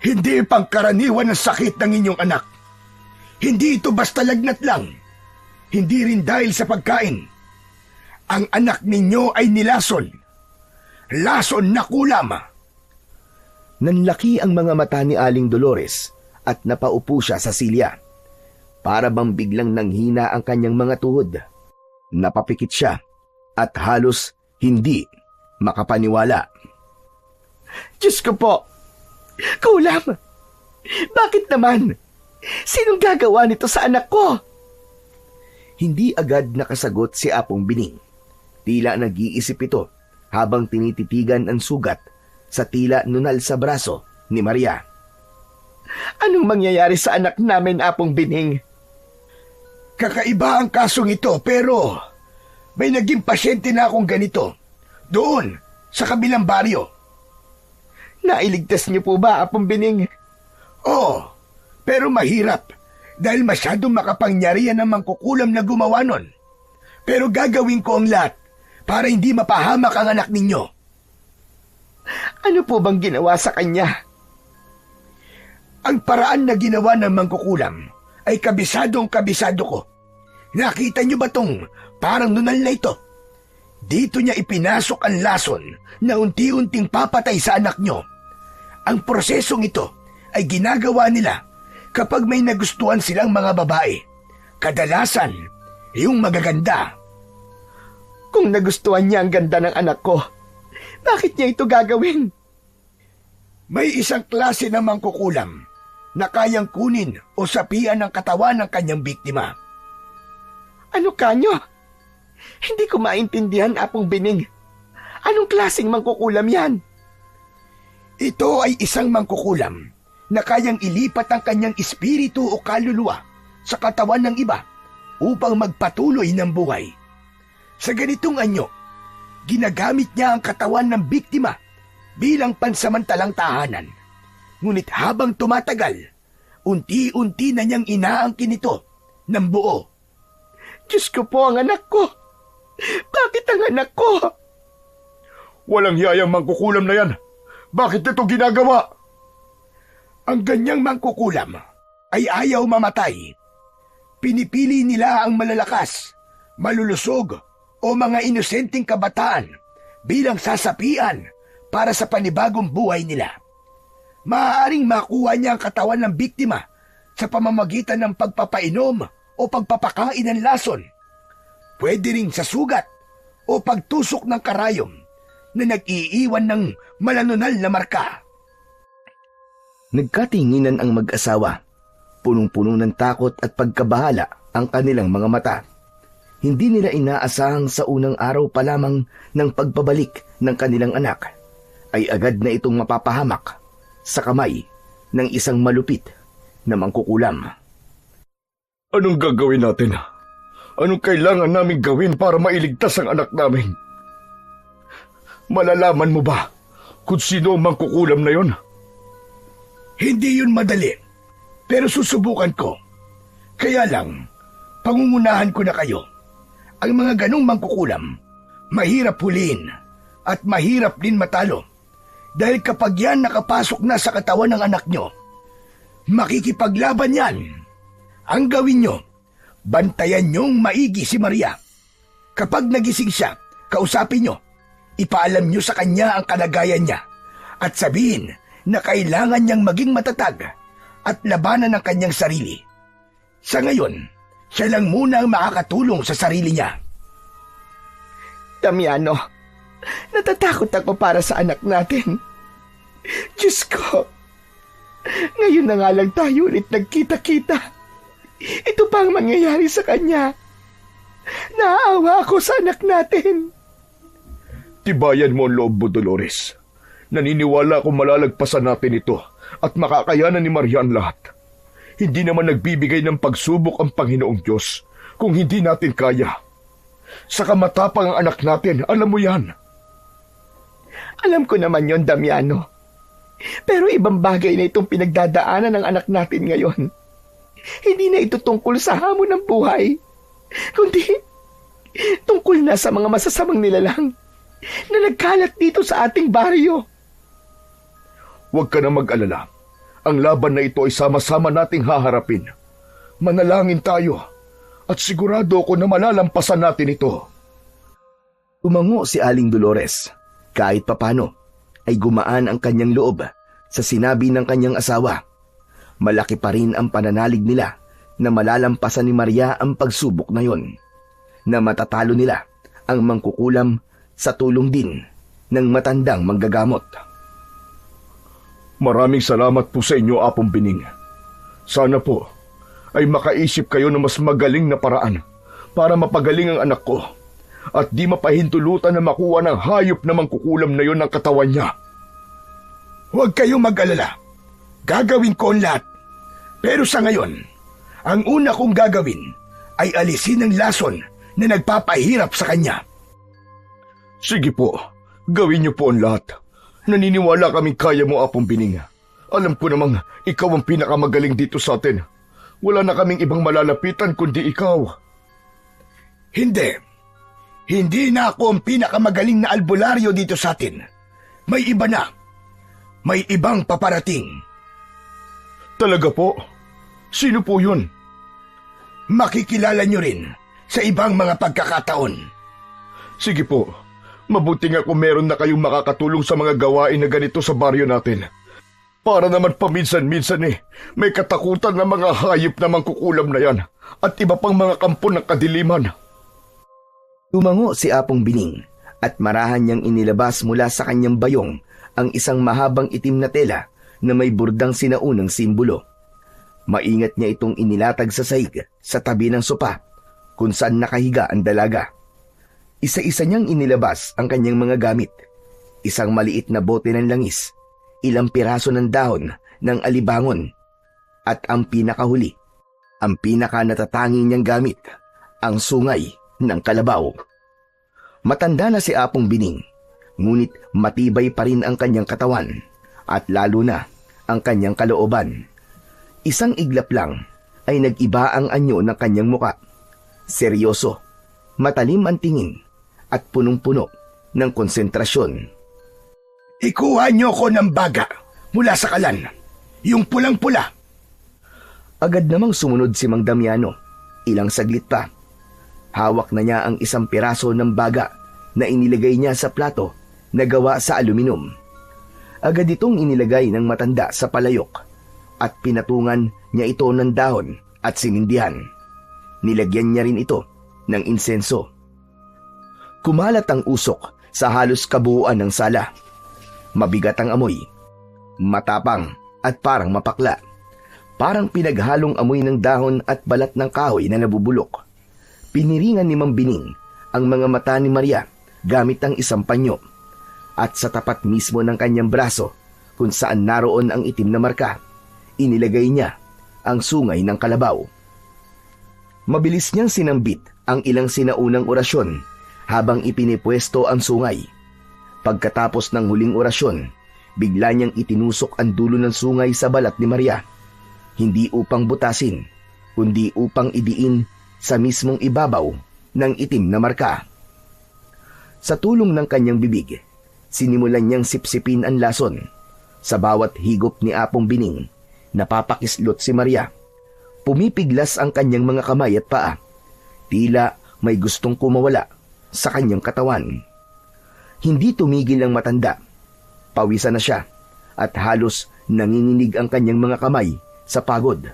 Hindi pangkaraniwan ang sakit ng inyong anak. Hindi ito basta lagnat lang. Hindi rin dahil sa pagkain. Ang anak ninyo ay nilason. Lason na kulam. Nanlaki ang mga mata ni Aling Dolores at napaupo siya sa silya. Para bang biglang nanghina ang kanyang mga tuhod. Napapikit siya at halos hindi makapaniwala. Diyos ko po! Kulam! Bakit naman? Sinong gagawa nito sa anak ko? Hindi agad nakasagot si Apong Bining. Tila nag-iisip ito habang tinititigan ang sugat sa tila nunal sa braso ni Maria. Anong mangyayari sa anak namin, Apong Bining? Kakaiba ang kasong ito pero may naging pasyente na akong ganito. Doon, sa kabilang baryo. Nailigtas niyo po ba, Apong Bining? Oo, pero mahirap dahil masyadong makapangyarihan ang mangkukulam na gumawa nun. Pero gagawin ko ang lahat para hindi mapahamak ang anak ninyo. Ano po bang ginawa sa kanya? Ang paraan na ginawa ng mangkukulam ay kabisadong-kabisado ko. Nakita niyo ba tong parang nunal na ito? Dito niya ipinasok ang lason na unti-unting papatay sa anak niyo. Ang prosesong ito ay ginagawa nila kapag may nagustuhan silang mga babae. Kadalasan, yung magaganda. Kung nagustuhan niya ang ganda ng anak ko, bakit niya ito gagawin? May isang klase ng mangkukulam na kayang kunin o sapian ang katawan ng kanyang biktima. Ano kanyo? Hindi ko maintindihan, Apong Bining. Anong klaseng mangkukulam yan? Ito ay isang mangkukulam na kayang ilipat ang kanyang espiritu o kaluluwa sa katawan ng iba upang magpatuloy ng buhay. Sa ganitong anyo, ginagamit niya ang katawan ng biktima bilang pansamantalang tahanan. Ngunit habang tumatagal, unti-unti na niyang inaangkin ito ng buo. Diyos ko po, ang anak ko! Bakit ang anak ko? Walang hiyayang mangkukulam na yan. Bakit ito ginagawa? Ang ganyang mangkukulam ay ayaw mamatay. Pinipili nila ang malalakas, malulusog o mga inosenteng kabataan bilang sasapian para sa panibagong buhay nila. Maaaring makuha niya ang katawan ng biktima sa pamamagitan ng pagpapainom o pagpapakain ng lason. Pwede ring sa sugat o pagtusok ng karayom na nag-iiwan ng malanunal na marka. Nagkatinginan ang mag-asawa. Punong-puno ng takot at pagkabahala ang kanilang mga mata. Hindi nila inaasahang sa unang araw pa lamang ng pagpabalik ng kanilang anak ay agad na itong mapapahamak sa kamay ng isang malupit na mangkukulam. Anong gagawin natin? Anong kailangan namin gawin para mailigtas ang anak namin? Malalaman mo ba kung sino ang mangkukulam na yon? Hindi yun madali, pero susubukan ko. Kaya lang, pangungunahan ko na kayo. Ang mga ganong mangkukulam, mahirap huliin at mahirap din matalo. Dahil kapag yan nakapasok na sa katawan ng anak nyo, makikipaglaban yan. Ang gawin nyo, bantayan nyong maigi si Maria. Kapag nagising siya, kausapin nyo. Ipaalam nyo sa kanya ang kalagayan niya at sabihin na kailangan niyang maging matatag at labanan ang kanyang sarili. Sa ngayon, siya lang muna ang makakatulong sa sarili niya. Damiano, natatakot ako para sa anak natin. Diyos ko, ngayon na nga lang tayo ulit nagkita-kita. Ito pa ang mangyayari sa kanya. Naaawa ako sa anak natin. Tibayan mo ang loob mo, Dolores. Naniniwala akong malalagpasan natin ito at makakayanan ni Maria ang lahat. Hindi naman nagbibigay ng pagsubok ang Panginoong Diyos kung hindi natin kaya. Sa kamatapang ang anak natin, alam mo yan. Alam ko naman yon, Damiano. Pero ibang bagay na itong pinagdadaanan ng anak natin ngayon. Hindi na ito tungkol sa hamon ng buhay, kundi tungkol na sa mga masasamang nilalang na nagkalat dito sa ating baryo. Huwag ka na mag-alala. Ang laban na ito ay sama-sama nating haharapin. Manalangin tayo at sigurado ako na malalampasan natin ito. Umango si Aling Dolores. Kahit papano ay gumaan ang kanyang loob sa sinabi ng kanyang asawa. Malaki pa rin ang pananalig nila na malalampasan ni Maria ang pagsubok na yon, na matatalo nila ang mangkukulam sa tulong din ng matandang manggagamot. Maraming salamat po sa inyo, Apong Bining. Sana po ay makaisip kayo ng mas magaling na paraan para mapagaling ang anak ko at di mapahintulutan na makuha ng hayop na mangkukulam na yon ng katawan niya. Huwag kayong mag-alala. Gagawin ko ang lahat. Pero sa ngayon, ang una kong gagawin ay alisin ang lason na nagpapahirap sa kanya. Sige po, gawin niyo po ang lahat. Naniniwala kaming kaya mo, Apong Bining. Alam ko namang ikaw ang pinakamagaling dito sa atin. Wala na kaming ibang malalapitan kundi ikaw. Hindi. Hindi na ako ang pinakamagaling na albularyo dito sa atin. May iba na. May ibang paparating. Talaga po? Sino po yun? Makikilala nyo rin sa ibang mga pagkakataon. Sige po, mabuti nga kung meron na kayong makakatulong sa mga gawain na ganito sa baryo natin. Para naman paminsan-minsan may katakutan ng mga hayop na mangkukulam na yan at iba pang mga kampo ng kadiliman. Tumango si Apong Bining at marahan niyang inilabas mula sa kanyang bayong ang isang mahabang itim na tela na may burdang sinaunang simbolo. Maingat niya itong inilatag sa sahig sa tabi ng sopa kung saan nakahiga ang dalaga. Isa-isa niyang inilabas ang kanyang mga gamit. Isang maliit na bote ng langis, ilang piraso ng dahon ng alibangon, at ang pinakahuli, ang pinaka-natatangi niyang gamit, ang sungay ng kalabaw. Matanda na si Apong Bining, ngunit matibay pa rin ang kanyang katawan at lalo na ang kanyang kalooban. Isang iglap lang ay nag-iba ang anyo ng kanyang muka. Seryoso, matalim ang tingin at punong-puno ng konsentrasyon. Ikuha niyo ko ng baga mula sa kalan, yung pulang-pula. Agad namang sumunod si Mang Damiano. Ilang saglit pa, hawak na niya ang isang piraso ng baga na inilagay niya sa plato na gawa sa aluminum. Agad itong inilagay ng matanda sa palayok at pinatungan niya ito ng dahon at sinindihan. Nilagyan niya rin ito ng insenso. Kumalat ang usok sa halos kabuuan ng sala. Mabigat ang amoy, matapang at parang mapakla. Parang pinaghalong amoy ng dahon at balat ng kahoy na nabubulok. Piniringan ni Mang Bining ang mga mata ni Maria gamit ang isang panyo. At sa tapat mismo ng kanyang braso, kung saan naroon ang itim na marka, inilagay niya ang sungay ng kalabaw. Mabilis niyang sinambit ang ilang sinaunang orasyon habang ipinipwesto ang sungay. Pagkatapos ng huling orasyon, bigla niyang itinusok ang dulo ng sungay sa balat ni Maria. Hindi upang butasin, kundi upang idiin sa mismong ibabaw ng itim na marka. Sa tulong ng kanyang bibig, sinimulan niyang sipsipin ang lason. Sa bawat higop ni Apong Bining, napapakislot si Maria. Pumipiglas ang kanyang mga kamay at paa. Tila may gustong kumawala sa kanyang katawan. Hindi tumigil ang matanda. Pawisan na siya at halos nanginginig ang kanyang mga kamay sa pagod.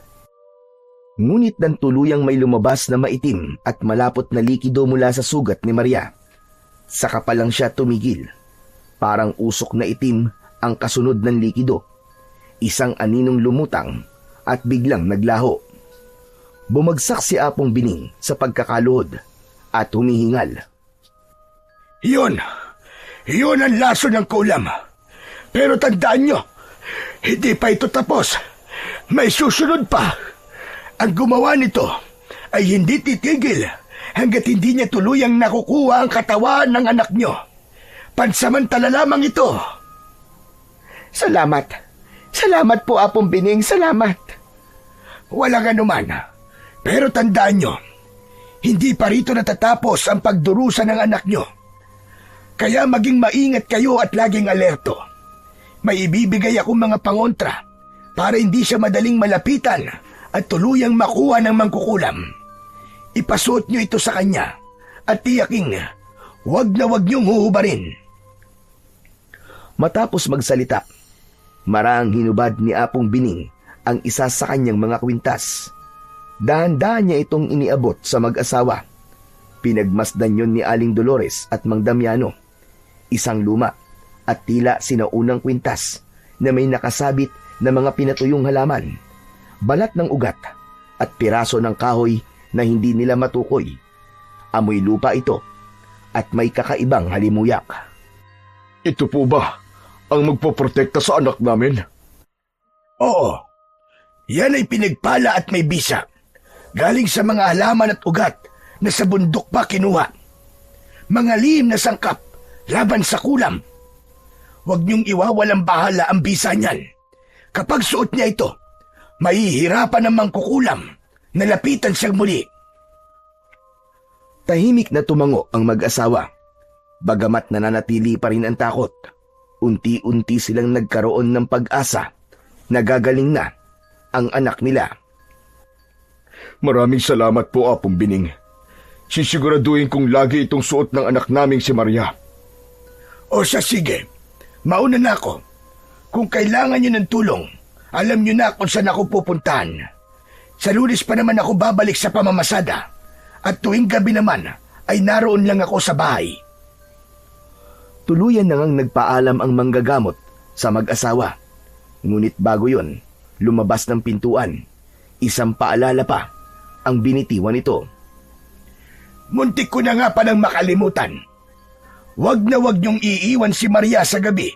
Ngunit nang tuluyang may lumabas na maitim at malapot na likido mula sa sugat ni Maria, saka pa lang siya tumigil. Parang usok na itim ang kasunod ng likido. Isang aninong lumutang at biglang naglaho. Bumagsak si Apong Bining sa pagkakaluhod at humihingal. Yun ang laso ng kulam. Pero tandaan nyo, hindi pa ito tapos. May susunod pa. Ang gumawa nito ay hindi titigil hanggat hindi niya tuluyang nakukuha ang katawan ng anak nyo. Pansamantala lamang ito. Salamat. Salamat po, Apong Bining. Salamat. Walang anuman. Pero tandaan nyo, hindi pa rito natatapos ang pagdurusa ng anak nyo. Kaya maging maingat kayo at laging alerto. May ibibigay akong mga pangontra para hindi siya madaling malapitan at tuluyang makuha ng mangkukulam. Ipasuot nyo ito sa kanya at tiyaking huwag na huwag nyong huhubarin. Matapos magsalita, marang hinubad ni Apong Bining ang isa sa kanyang mga kwintas. Dahan-dahan niya itong iniabot sa mag-asawa. Pinagmasdan yon ni Aling Dolores at Mang Damiano. Isang luma at tila sinaunang kwintas na may nakasabit na mga pinatuyong halaman, balat ng ugat at piraso ng kahoy na hindi nila matukoy. Amoy lupa ito at may kakaibang halimuyak. Ito po ba ang magpoprotekta sa anak namin? Oo. Yan ay pinagpala at may bisa. Galing sa mga halaman at ugat na sa bundok pa kinuha. Mga lihim na sangkap laban sa kulam. Huwag niyong iwawalang bahala ang bisa niyan. Kapag suot niya ito, mahihirapan ang mangkukulam na lapitan siyang muli. Tahimik na tumango ang mag-asawa. Bagamat nananatili pa rin ang takot, unti-unti silang nagkaroon ng pag-asa na gagaling na ang anak nila. Maraming salamat po, Apong Bining. Sisiguraduhin kong lagi itong suot ng anak naming si Maria. O siya, sige. Mauna na ako. Kung kailangan niyo ng tulong, alam niyo na kung saan ako pupuntahan. Sa Lunes pa naman ako babalik sa pamamasada. At tuwing gabi naman ay naroon lang ako sa bahay. Tuluyan na ngang nagpaalam ang manggagamot sa mag-asawa. Ngunit bago yon, lumabas ng pintuan. Isang paalala pa ang binitiwan nito. Muntik ko na nga palang makalimutan. Wag na wag niyong iiwan si Maria sa gabi.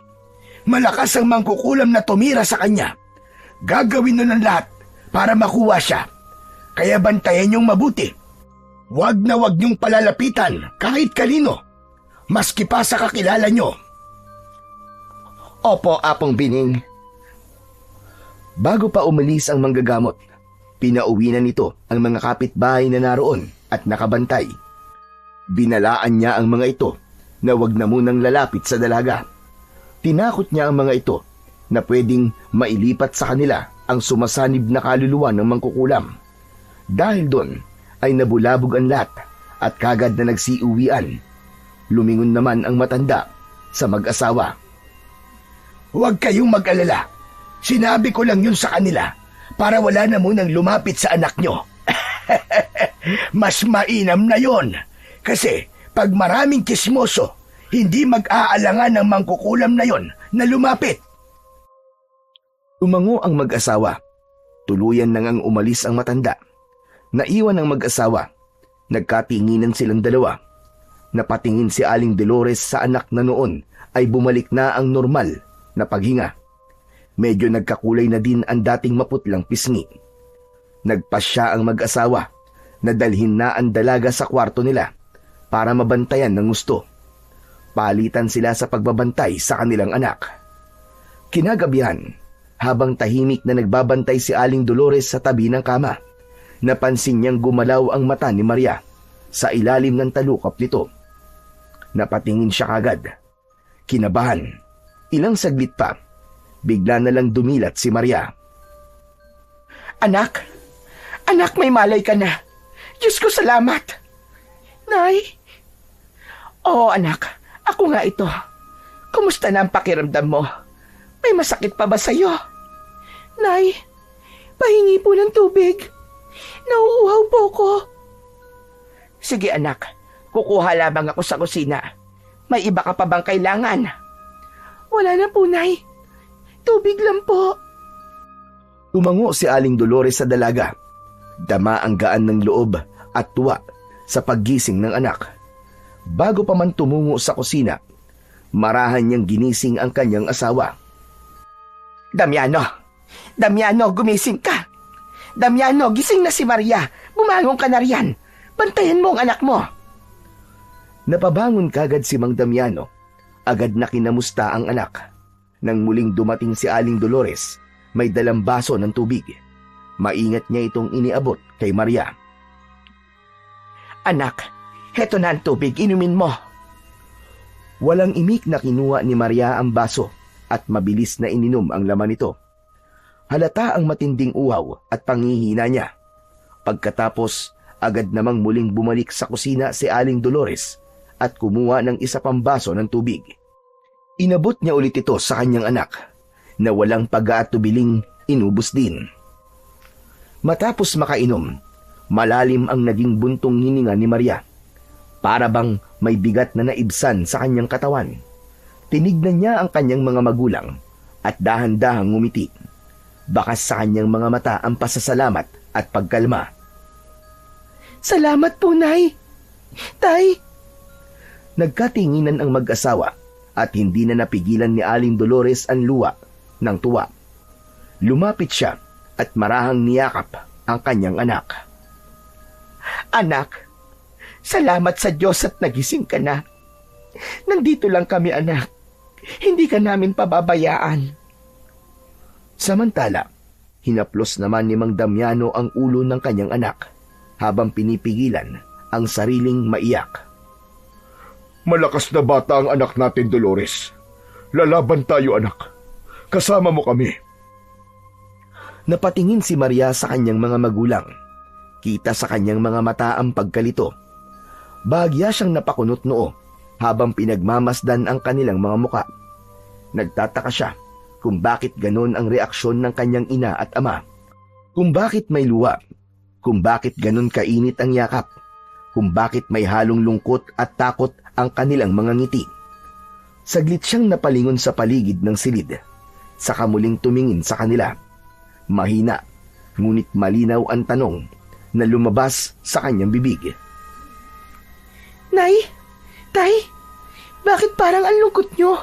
Malakas ang mangkukulam na tumira sa kanya. Gagawin na ng lahat para makuha siya. Kaya bantayan niyong mabuti. Wag na wag niyong palalapitan kahit kanino. Maski pa sa kakilala niyo. Opo, Apong Bining. Bago pa umalis ang manggagamot, pinauwi na nito ang mga kapitbahay na naroon at nakabantay. Binalaan niya ang mga ito na wag na munang lalapit sa dalaga. Tinakot niya ang mga ito na pwedeng mailipat sa kanila ang sumasanib na kaluluwa ng mangkukulam. Dahil doon ay nabulabog ang lahat at kagad na nagsiuwian. Lumingon naman ang matanda sa mag-asawa. Huwag kayong mag-alala. Sinabi ko lang yun sa kanila para wala na munang lumapit sa anak nyo. Mas mainam na yon. Kasi pag maraming kismoso, hindi mag-aalangan ng mangkukulam na yon na lumapit. Tumango ang mag-asawa. Tuluyan na ngang umalis ang matanda. Naiwan ang mag-asawa. Nagkatinginan silang dalawa. Napatingin si Aling Dolores sa anak na noon ay bumalik na ang normal na paghinga. Medyo nagkakulay na din ang dating maputlang pisngi. Nagpasya ang mag-asawa na dalhin na ang dalaga sa kwarto nila para mabantayan ng gusto. Palitan sila sa pagbabantay sa kanilang anak. Kinagabihan, habang tahimik na nagbabantay si Aling Dolores sa tabi ng kama, napansin niyang gumalaw ang mata ni Maria sa ilalim ng talukap nito. Napatingin siya kagad. Kinabahan. Ilang saglit pa, bigla na lang dumilat si Maria. Anak! Anak, may malay ka na. Diyos ko, salamat. Nay? Oo, anak. Ako nga ito. Kumusta na ang pakiramdam mo? May masakit pa ba sa'yo? Nay, pahingi po ng tubig. Nauuhaw po ko. Sige, anak. Kukuha lamang ako sa kusina. May iba ka pa bang kailangan? Wala na po, Nay. Tubig lang po. Tumango si Aling Dolores sa dalaga. Dama ang gaan ng loob at tuwa sa paggising ng anak. Bago pa man tumungo sa kusina, marahan niyang ginising ang kanyang asawa. Damiano! Damiano, gumising ka! Damiano, gising na si Maria. Bumangon ka na riyan. Bantayan mo ang anak mo. Napabangon kagad si Mang Damiano. Agad na kinamusta ang anak. Nang muling dumating si Aling Dolores, may dalang baso ng tubig. Maingat niya itong iniabot kay Maria. Anak, heto na ang tubig, inumin mo. Walang imik na kinuha ni Maria ang baso at mabilis na ininom ang laman nito. Halata ang matinding uhaw at panghihina niya. Pagkatapos, agad namang muling bumalik sa kusina si Aling Dolores at kumuha ng isa pang baso ng tubig. Inabot niya ulit ito sa kanyang anak na walang pag-aatubiling inubos din. Matapos makainom, malalim ang naging buntong hininga ni Maria. Para bang may bigat na naibsan sa kanyang katawan. Tinignan niya ang kanyang mga magulang at dahan-dahang ngumiti. Bakas sa kanyang mga mata ang pasasalamat at pagkalma. Salamat po, Nay. Tay. Nagkatinginan ang mag-asawa at hindi na napigilan ni Aling Dolores ang luwa ng tuwa. Lumapit siya at marahang niyakap ang kanyang anak. Anak, salamat sa Diyos at nagising ka na. Nandito lang kami, anak. Hindi ka namin pababayaan. Samantala, hinaplos naman ni Mang Damiano ang ulo ng kanyang anak habang pinipigilan ang sariling maiyak. Malakas na bata ang anak natin, Dolores. Lalaban tayo, anak. Kasama mo kami. Napatingin si Maria sa kanyang mga magulang. Kita sa kanyang mga mata ang pagkalito. Bahagya siyang napakunot noo habang pinagmamasdan ang kanilang mga muka. Nagtataka siya kung bakit ganon ang reaksyon ng kanyang ina at ama. Kung bakit may luwa. Kung bakit ganon kainit ang yakap. Kung bakit may halong lungkot at takot ang kanilang mga ngiti. Saglit siyang napalingon sa paligid ng silid. Saka muling tumingin sa kanila. Mahina, ngunit malinaw ang tanong na lumabas sa kanyang bibig. Nay, Tay, bakit parang ang lungkot nyo?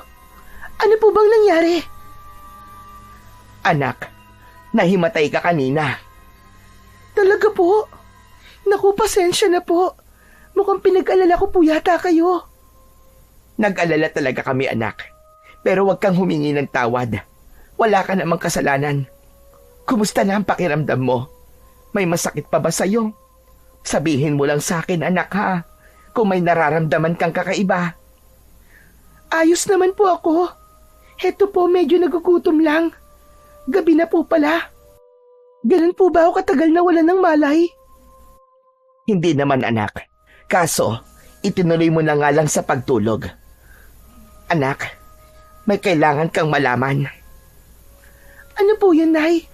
Ano po bang nangyari? Anak, nahimatay ka kanina. Talaga po? Naku, pasensya na po. Mukhang pinag-alala ko po yata kayo. Nag-alala talaga kami, anak. Pero huwag kang humingi ng tawad. Wala ka namang kasalanan. Kumusta na ang pakiramdam mo? May masakit pa ba sa'yo? Sabihin mo lang sa akin, anak, ha? Kung may nararamdaman kang kakaiba. Ayos naman po ako. Heto po, medyo nagugutom lang. Gabi na po pala. Ganun po ba ako katagal na wala ng malay? Hindi naman, anak. Kaso, itinuloy mo na nga lang sa pagtulog. Anak, may kailangan kang malaman. Ano po yun, Nay?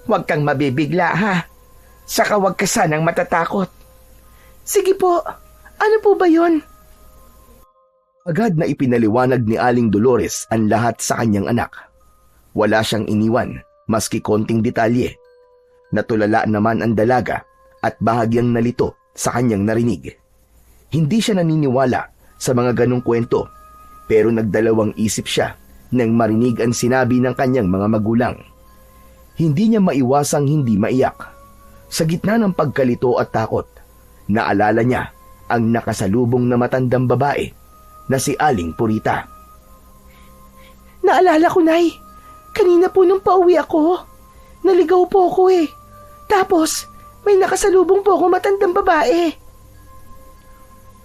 Huwag kang mabibigla, ha? Saka huwag ka sanang matatakot. Sige po, ano po ba yun? Agad na ipinaliwanag ni Aling Dolores ang lahat sa kanyang anak. Wala siyang iniwan, maski konting detalye. Natulala naman ang dalaga at bahagyang nalito sa kanyang narinig. Hindi siya naniniwala sa mga ganong kwento, pero nagdalawang isip siya nang marinig ang sinabi ng kanyang mga magulang. Hindi niya maiwasang hindi maiyak. Sa gitna ng pagkalito at takot, naalala niya ang nakasalubong na matandang babae na si Aling Purita. Naalala ko, Nay. Kanina po nung pauwi ako, naligaw po ako eh. Tapos, may nakasalubong po ako matandang babae.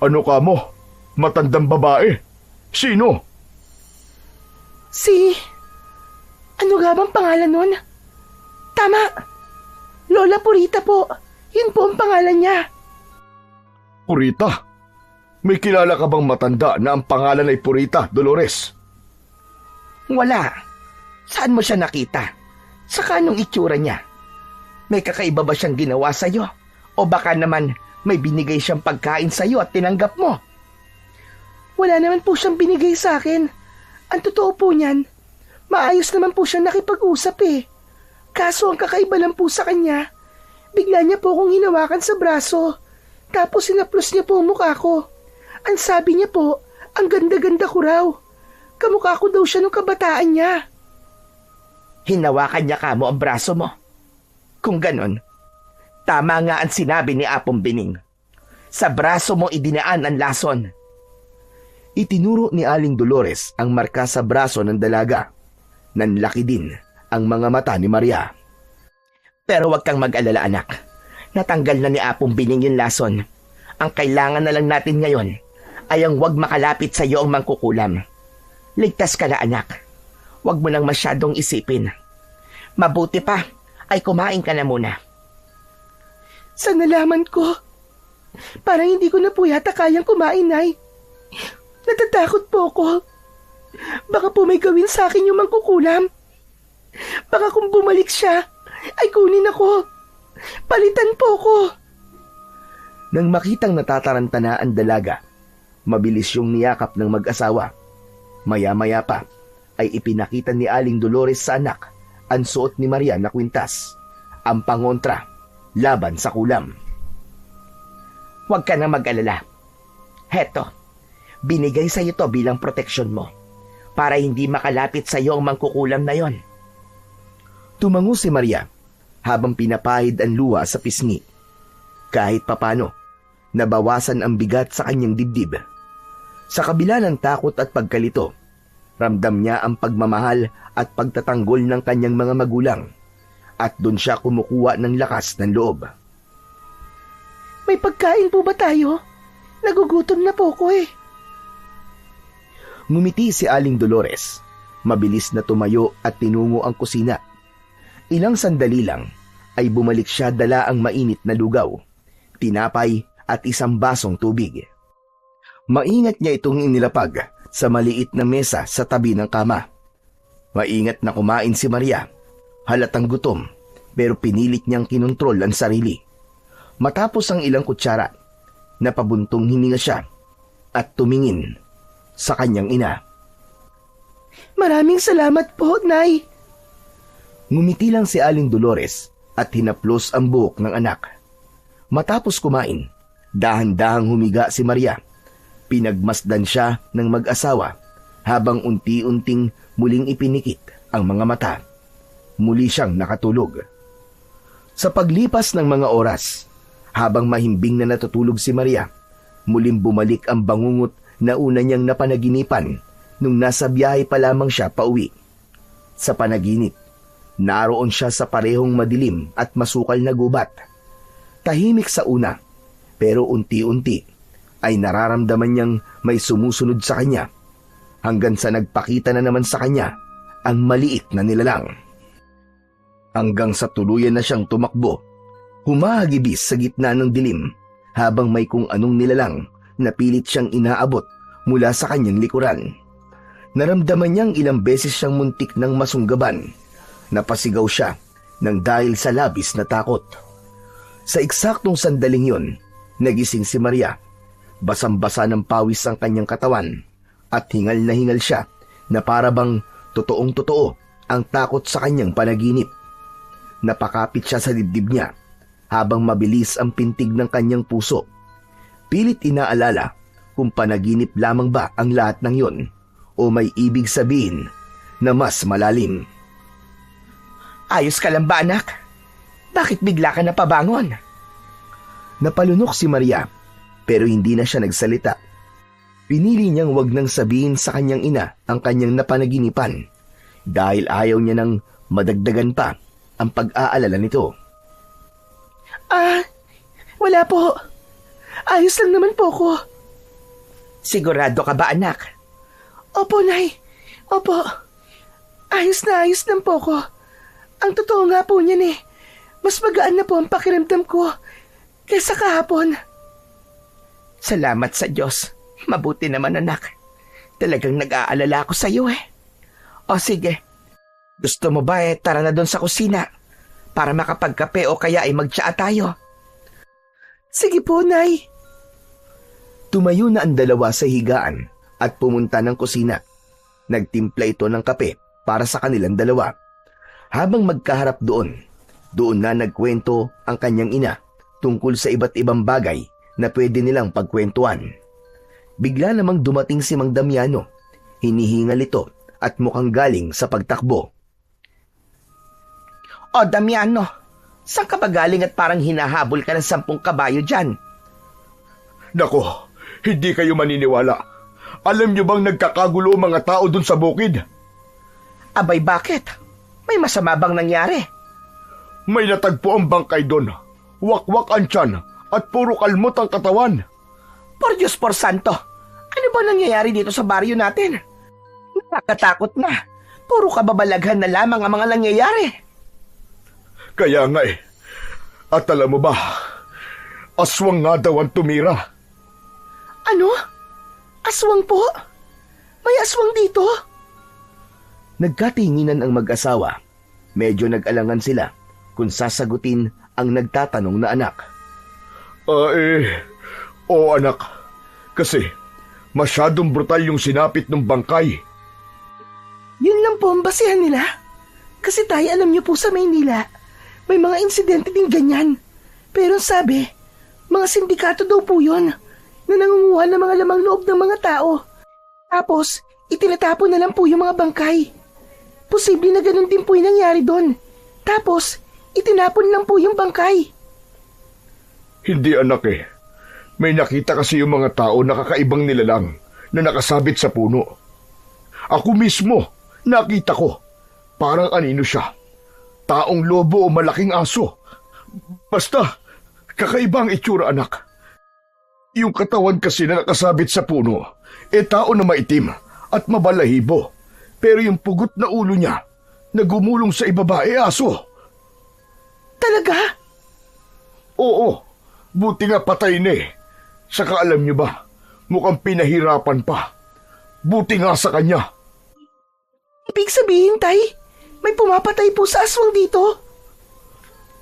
Ano ka mo? Matandang babae? Sino? Ano nga bang pangalan nun? Tama! Lola Purita po. Yun po ang pangalan niya. Purita? May kilala ka bang matanda na ang pangalan ay Purita, Dolores? Wala. Saan mo siya nakita? Saka anong itsura niya? May kakaiba ba siyang ginawa sa'yo? O baka naman may binigay siyang pagkain sa'yo at tinanggap mo? Wala naman po siyang binigay sa akin. Ang totoo po niyan, maayos naman po siya nakipag-usap eh. Kaso ang kakaiba lang po sa kanya, bigla niya po akong hinawakan sa braso. Tapos sinaplos niya po ang mukha ko. Ang sabi niya po, ang ganda-ganda ko raw. Kamukha ko daw siya nung kabataan niya. Hinawakan niya ka mo ang braso mo. Kung ganon, tama nga ang sinabi ni Apong Bining. Sa braso mo idinaan ang lason. Itinuro ni Aling Dolores ang marka sa braso ng dalaga. Nanlaki din ang mga mata ni Maria. Pero huwag kang mag-alala, anak. Natanggal na ni Apong Bining yung lason. Ang kailangan na lang natin ngayon ay ang huwag makalapit sa iyo ang mangkukulam. Ligtas ka na, anak. Huwag mo nang masyadong isipin. Mabuti pa ay kumain ka na muna. Sa nalaman ko, parang hindi ko na po yata kayang kumain, Nay. Natatakot po ako. Baka po may gawin sa akin yung mangkukulam. Baka kung bumalik siya, ay kunin ako. Palitan po ko. Nang makitang natataranta na ang dalaga, mabilis yung niyakap ng mag-asawa. Maya-maya pa ay ipinakita ni Aling Dolores sa anak ang suot ni Maria na kwintas, ang pangontra laban sa kulam. Huwag ka na mag-alala. Heto, binigay sa iyo to bilang proteksyon mo para hindi makalapit sa iyo ang mangkukulam na yon. Tumango si Maria habang pinapahid ang luha sa pisngi. Kahit papano, nabawasan ang bigat sa kanyang dibdib. Sa kabila ng takot at pagkalito, ramdam niya ang pagmamahal at pagtatanggol ng kanyang mga magulang at doon siya kumukuha ng lakas ng loob. May pagkain po ba tayo? Nagugutom na po ko eh. Ngumiti si Aling Dolores. Mabilis na tumayo at tinungo ang kusina. Ilang sandali lang ay bumalik siya dala ang mainit na lugaw, tinapay at isang basong tubig. Maingat niya itong inilapag sa maliit na mesa sa tabi ng kama. Maingat na kumain si Maria. Halatang gutom pero pinilit niyang kinontrol ang sarili. Matapos ang ilang kutsara, napabuntong hininga siya at tumingin sa kanyang ina. Maraming salamat po, Nay. Ngumiti lang si Aling Dolores at hinaplos ang buhok ng anak. Matapos kumain, dahan-dahang humiga si Maria. Pinagmasdan siya ng mag-asawa habang unti-unting muling ipinikit ang mga mata. Muli siyang nakatulog. Sa paglipas ng mga oras, habang mahimbing na natutulog si Maria, muling bumalik ang bangungot na una niyang napanaginipan nung nasa biyahe pa lamang siya pauwi. Sa panaginip, naroon siya sa parehong madilim at masukal na gubat. Tahimik sa una, pero unti-unti ay nararamdaman niyang may sumusunod sa kanya hanggang sa nagpakita na naman sa kanya ang maliit na nilalang. Hanggang sa tuluyan na siyang tumakbo, humahagibis sa gitna ng dilim habang may kung anong nilalang na pilit siyang inaabot mula sa kanyang likuran. Naramdaman niyang ilang beses siyang muntik ng masunggaban. Napasigaw siya nang dahil sa labis na takot. Sa eksaktong sandaling yon, nagising si Maria. Basang-basa ng pawis ang kanyang katawan at hingal na hingal siya na para bang totoong-totoo ang takot sa kanyang panaginip. Napakapit siya sa dibdib niya habang mabilis ang pintig ng kanyang puso. Pilit inaalala kung panaginip lamang ba ang lahat ng yon o may ibig sabihin na mas malalim. Ayos ka lang ba, anak? Bakit bigla ka napabangon? Napalunok si Maria pero hindi na siya nagsalita. Pinili niyang wag nang sabihin sa kanyang ina ang kanyang napanaginipan dahil ayaw niya nang madagdagan pa ang pag-aalala nito. Wala po. Ayos lang naman po ko. Sigurado ka ba, anak? Opo, Nay. Opo. Ayos lang po ko. Ang totoo nga po niyan mas magaan na po ang pakiramdam ko kaysa kahapon. Salamat sa Diyos. Mabuti naman, anak. Talagang nag-aalala ako sa iyo O sige, gusto mo ba tara na doon sa kusina para makapagkape o kaya ay magtsaa tayo? Sige po, Nay. Tumayo na ang dalawa sa higaan at pumunta ng kusina. Nagtimpla ito ng kape para sa kanilang dalawa. Habang magkaharap doon na nagkwento ang kanyang ina tungkol sa iba't ibang bagay na pwede nilang pagkwentuhan. Bigla namang dumating si Mang Damiano. Hinihingal ito at mukhang galing sa pagtakbo. O Damiano, saan ka ba galing at parang hinahabol ka ng 10 kabayo dyan? Nako, hindi kayo maniniwala. Alam niyo bang nagkakagulo ang mga tao dun sa bukid? Abay, bakit? May masama bang nangyari? May natagpo ang bangkay doon. Wakwak ang tiyan at puro kalmot ang katawan. Por Diyos por Santo, ano ba nangyayari dito sa baryo natin? Nakakatakot na. Puro kababalaghan na lamang ang mga nangyayari. Kaya nga At alam mo ba, aswang nga daw ang tumira. Ano? Aswang po? May aswang dito? Nagkatinginan ang mag-asawa. Medyo nag-alangan sila kung sasagutin ang nagtatanong na anak. Oo anak. Kasi masyadong brutal yung sinapit ng bangkay. Yun lang po ang basihan nila. Kasi tayo alam niyo po sa Maynila, may mga insidente din ganyan. Pero sabi, mga sindikato daw po yun na nangunguha ng mga lamang loob ng mga tao. Tapos, itinatapon na lang po yung mga bangkay. Posible na ganun din po yung nangyari doon. Tapos, itinapon lang po yung bangkay. Hindi anak eh. May nakita kasi yung mga tao na kakaibang nilalang na nakasabit sa puno. Ako mismo, nakita ko. Parang anino siya. Taong lobo o malaking aso. Basta, kakaibang itsura anak. Yung katawan kasi na nakasabit sa puno, tao na maitim at mabalahibo. Pero yung pugot na ulo niya, nagumulong sa ibaba, aso. Talaga? Oo, buti nga patay na eh. Saka alam niyo ba, mukhang pinahirapan pa. Buti nga sa kanya. Ibig sabihin, Tay, may pumapatay po sa aswang dito?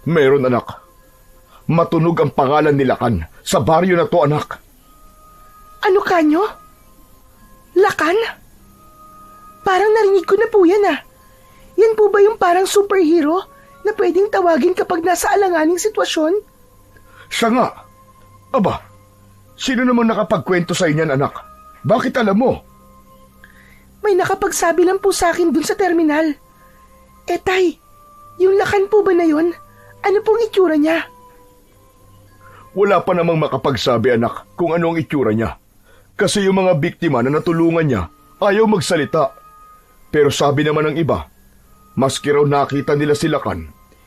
Meron anak. Matunog ang pangalan ni Lakan sa baryo na to anak. Ano kanyo? Lakan? Parang narinig ko na po yan ah. Yan po ba yung parang superhero na pwedeng tawagin kapag nasa alanganing sitwasyon? Siya nga. Aba, sino naman nakapagkwento sa inyan anak? Bakit alam mo? May nakapagsabi lang po sa akin dun sa terminal. Tay, yung Lakan po ba na yun? Ano pong itsura niya? Wala pa namang makapagsabi anak kung ano ang itsura niya. Kasi yung mga biktima na natulungan niya ayaw magsalita. Pero sabi naman ng iba, maski raw nakita nila si Lakan,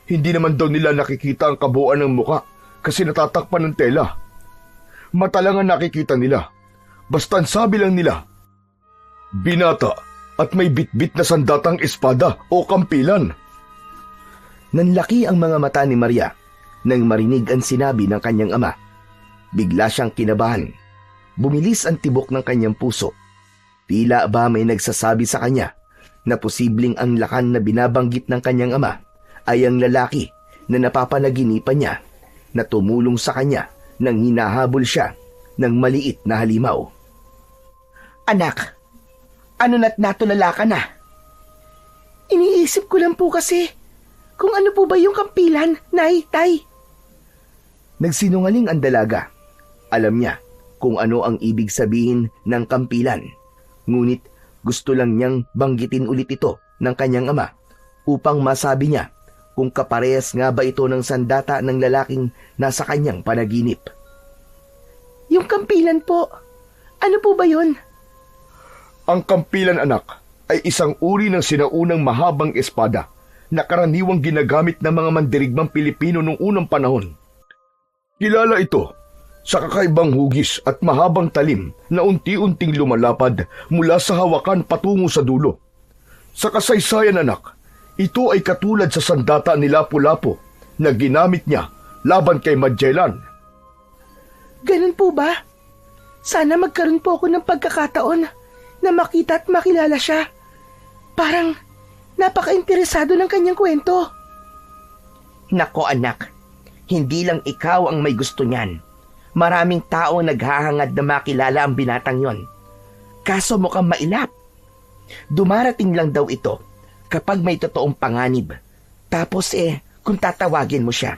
hindi naman daw nila nakikita ang kabuuan ng muka kasi natatakpan ng tela. Mata lang ang nakikita nila. Basta ang sabi lang nila, binata at may bitbit na sandatang espada o kampilan. Nanlaki ang mga mata ni Maria nang marinig ang sinabi ng kanyang ama. Bigla siyang kinabahan. Bumilis ang tibok ng kanyang puso. Tila ba may nagsasabi sa kanya na posibleng ang Lakan na binabanggit ng kanyang ama ay ang lalaki na napapanaginipan niya na tumulong sa kanya nang hinahabol siya ng maliit na halimaw. Anak, ano na't natulala ka na? Iniisip ko lang po kasi kung ano po ba yung kampilan, Nay, Tay. Nagsinungaling ang dalaga. Alam niya kung ano ang ibig sabihin ng kampilan. Ngunit gusto lang niyang banggitin ulit ito ng kanyang ama upang masabi niya kung kaparehas nga ba ito ng sandata ng lalaking nasa kanyang panaginip. Yung kampilan po, ano po ba yun? Ang kampilan anak ay isang uri ng sinaunang mahabang espada na karaniwang ginagamit ng mga mandirigmang Pilipino noong unang panahon. Kilala ito sa kakaibang hugis at mahabang talim na unti-unting lumalapad mula sa hawakan patungo sa dulo. Sa kasaysayan anak, ito ay katulad sa sandata ni Lapu-Lapu na ginamit niya laban kay Magellan. Ganun po ba? Sana magkaroon po ako ng pagkakataon na makita at makilala siya. Parang napaka-interesado ng kanyang kwento. Nako anak, hindi lang ikaw ang may gusto niyan. Maraming tao ang naghahangad na makilala ang binatang yon. Kaso mukhang mailap. Dumarating lang daw ito kapag may totoong panganib. Tapos kung tatawagin mo siya,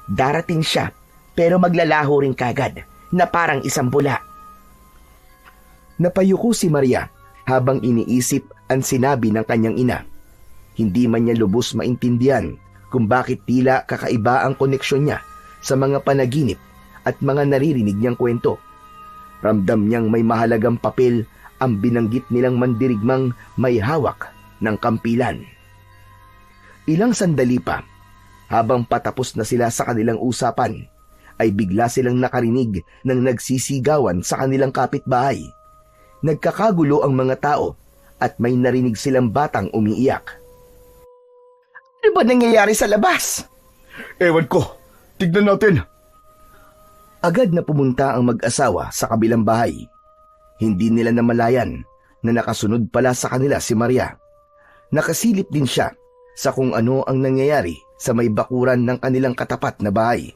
darating siya pero maglalaho rin kagad na parang isang bula. Napayuko si Maria habang iniisip ang sinabi ng kanyang ina. Hindi man niya lubos maintindihan kung bakit tila kakaiba ang koneksyon niya sa mga panaginip at mga naririnig niyang kwento. Ramdam niyang may mahalagang papel ang binanggit nilang mandirigmang may hawak ng kampilan. Ilang sandali pa, habang patapos na sila sa kanilang usapan, ay bigla silang nakarinig ng nagsisigawan sa kanilang kapitbahay. Nagkakagulo ang mga tao at may narinig silang batang umiiyak. Ano ba nangyayari sa labas? Ewan ko, tignan natin. Agad na pumunta ang mag-asawa sa kabilang bahay. Hindi nila namalayan na nakasunod pala sa kanila si Maria. Nakasilip din siya sa kung ano ang nangyayari sa may bakuran ng kanilang katapat na bahay.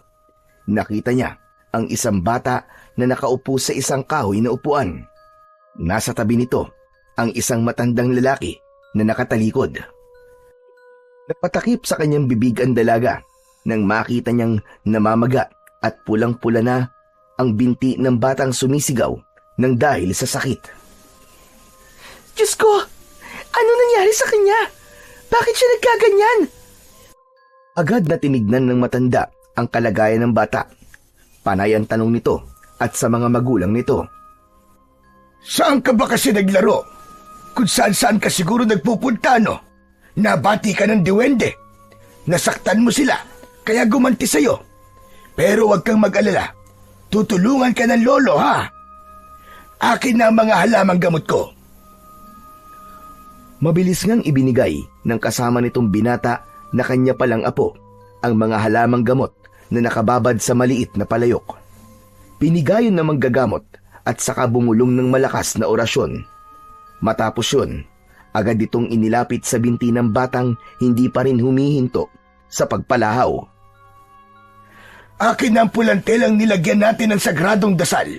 Nakita niya ang isang bata na nakaupo sa isang kahoy na upuan. Nasa tabi nito ang isang matandang lalaki na nakatalikod. Napatakip sa kanyang bibig ang dalaga nang makita niyang namamaga at pulang-pula na ang binti ng batang sumisigaw ng dahil sa sakit. Diyos ko! Ano nangyari sa kanya? Bakit siya nagkaganyan? Agad na tinignan ng matanda ang kalagayan ng bata. Panay ang tanong nito at sa mga magulang nito. Saan ka ba kasi naglaro? Kung saan-saan ka siguro nagpupunta, no? Nabati ka ng diwende. Nasaktan mo sila, kaya gumanti sa'yo. Pero huwag kang mag-alala. Tutulungan ka ng lolo, ha? Akin na ang mga halamang gamot ko. Mabilis ngang ibinigay ng kasama nitong binata na kanya palang apo ang mga halamang gamot na nakababad sa maliit na palayok. Pinigayon na manggagamot at saka bumulong ng malakas na orasyon. Matapos yun, agad itong inilapit sa binti ng batang hindi pa rin humihinto sa pagpalahaw. Akin na ang pulantelang nilagyan natin ng sagradong dasal.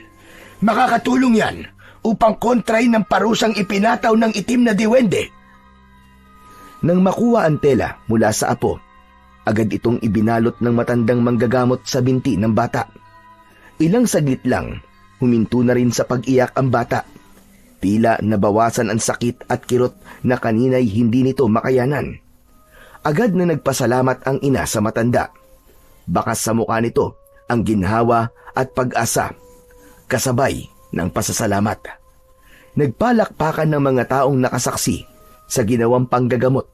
Makakatulong yan upang kontrahin ng parusang ipinataw ng itim na diwende. Nang makuha ang tela mula sa apo, agad itong ibinalot ng matandang manggagamot sa binti ng bata. Ilang saglit lang, huminto na rin sa pag-iyak ang bata. Tila nabawasan ang sakit at kirot na kanina'y hindi nito makayanan. Agad na nagpasalamat ang ina sa matanda. Bakas sa mukha nito ang ginhawa at pag-asa, kasabay ng pasasalamat. Nagpalakpakan ng mga taong nakasaksi sa ginawang panggagamot,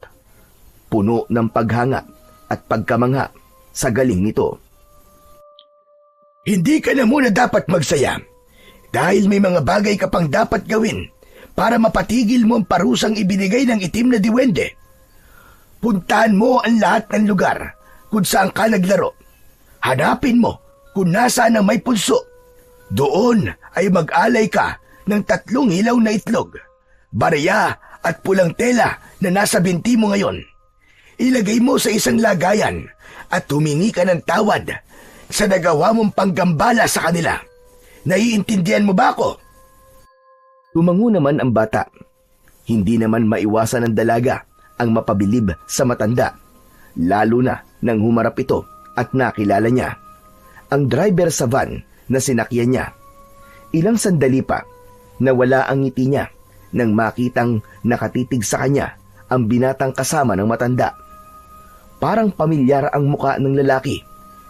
puno ng paghanga at pagkamangha sa galing nito. Hindi ka na muna dapat magsaya dahil may mga bagay ka pang dapat gawin para mapatigil mo ang parusang ibinigay ng itim na diwende. Puntahan mo ang lahat ng lugar kung saan ka naglaro. Hanapin mo kung nasaan ang may pulso. Doon ay mag-alay ka ng 3 hilaw na itlog, barya at pulang tela na nasa binti mo ngayon. Ilagay mo sa isang lagayan at humingi ka ng tawad sa nagawa mong panggambala sa kanila. Naiintindihan mo ba ako? Tumango naman ang bata. Hindi naman maiwasan ng dalaga ang mapabilib sa matanda, lalo na nang humarap ito at nakilala niya ang driver sa van na sinakyan niya. Ilang sandali pa, nawala ang ngiti niya nang makitang nakatitig sa kanya ang binatang kasama ng matanda. Parang pamilyar ang muka ng lalaki,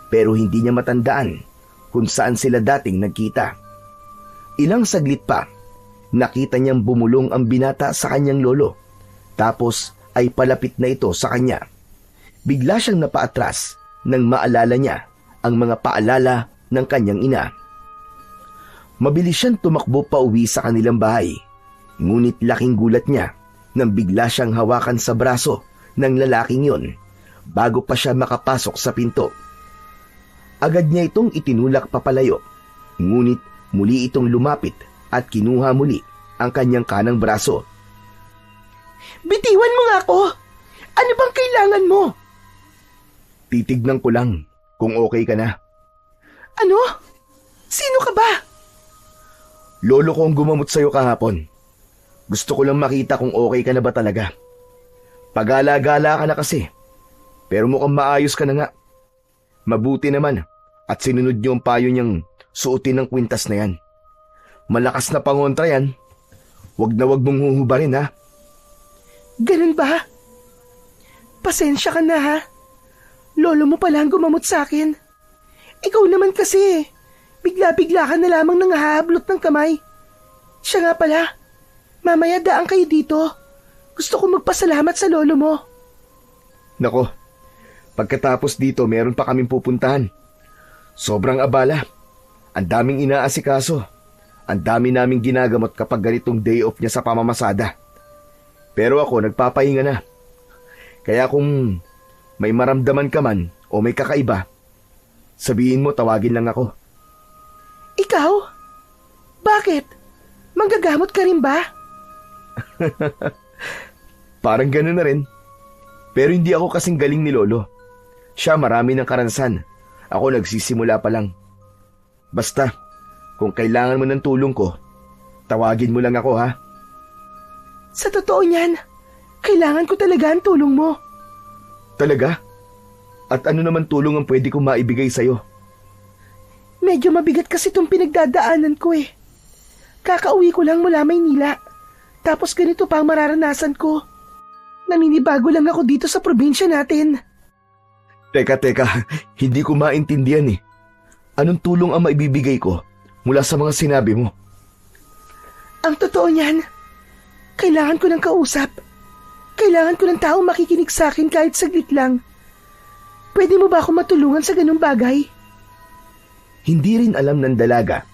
pero hindi niya matandaan kung saan sila dating nagkita. Ilang saglit pa, nakita niyang bumulong ang binata sa kanyang lolo, tapos ay palapit na ito sa kanya. Bigla siyang napaatras nang maalala niya ang mga paalala ng kanyang ina. Mabilis siyang tumakbo pa uwi sa kanilang bahay, ngunit laking gulat niya nang bigla siyang hawakan sa braso ng lalaking yon bago pa siya makapasok sa pinto. Agad niya itong itinulak papalayo, ngunit muli itong lumapit at kinuha muli ang kanyang kanang braso. Bitiwan mo nga ako! Ano bang kailangan mo? Titignan ko lang kung okay ka na. Ano? Sino ka ba? Lolo ko ang gumamot sa'yo kahapon. Gusto ko lang makita kung okay ka na ba talaga. Pagala-gala ka na kasi, pero mukhang maayos ka na nga. Mabuti naman at sinunod niyo ang payo niyang suotin ng kwintas na yan. Malakas na pangontra yan. Wag na wag mong huhubarin, ha? Ganun ba? Pasensya ka na, ha? Lolo mo pala ang gumamot sa akin. Ikaw naman kasi, bigla-bigla ka na lamang nangahablot ng kamay. Siya nga pala, mamaya daan kayo dito. Gusto ko magpasalamat sa lolo mo. Nako, pagkatapos dito meron pa kaming pupuntahan. Sobrang abala. Ang daming inaasikaso. Ang dami naming ginagamot kapag ganitong day off niya sa pamamasada. Pero ako nagpapahinga na. Kaya kung may maramdaman ka man o may kakaiba, sabihin mo tawagin lang ako. Ikaw? Bakit? Manggagamot ka rin ba? Parang gano'n na rin. Pero hindi ako kasing galing ni Lolo. Siya marami ng karanasan. Ako nagsisimula pa lang. Basta, kung kailangan mo ng tulong ko, tawagin mo lang ako ha. Sa totoo niyan, kailangan ko talaga ang tulong mo. Talaga? At ano naman tulong ang pwede kong maibigay sa'yo? Medyo mabigat kasi itong pinagdadaanan ko eh. Kakauwi ko lang mula Maynila. Tapos ganito pa ang mararanasan ko. Naninibago lang ako dito sa probinsya natin. Teka, hindi ko maintindihan eh. Anong tulong ang maibibigay ko mula sa mga sinabi mo? Ang totoo niyan, kailangan ko ng kausap. Kailangan ko ng taong makikinig sa akin kahit saglit lang. Pwede mo ba ako matulungan sa ganung bagay? Hindi rin alam ng dalaga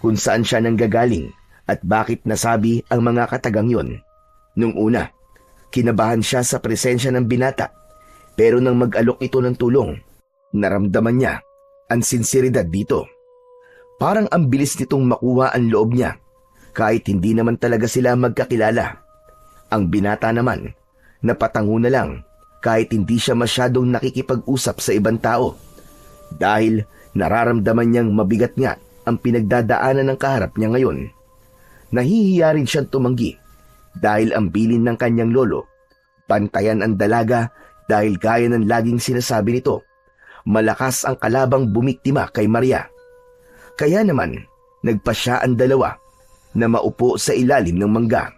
kung saan siya nanggagaling at bakit nasabi ang mga katagang yon. Nung una, kinabahan siya sa presensya ng binata, pero nang mag-alok ito ng tulong, naramdaman niya ang sinseridad dito. Parang ang bilis nitong makuha ang loob niya, kahit hindi naman talaga sila magkakilala. Ang binata naman, napatango na lang kahit hindi siya masyadong nakikipag-usap sa ibang tao, dahil nararamdaman niyang mabigat nga ang pinagdadaanan ng kaharap niya ngayon. Nahihiya rin siyang tumanggi dahil ang bilin ng kanyang lolo, pantayan ang dalaga dahil gaya ng laging sinasabi nito, malakas ang kalabang bumiktima kay Maria. Kaya naman, nagpasya ang dalawa na maupo sa ilalim ng mangga.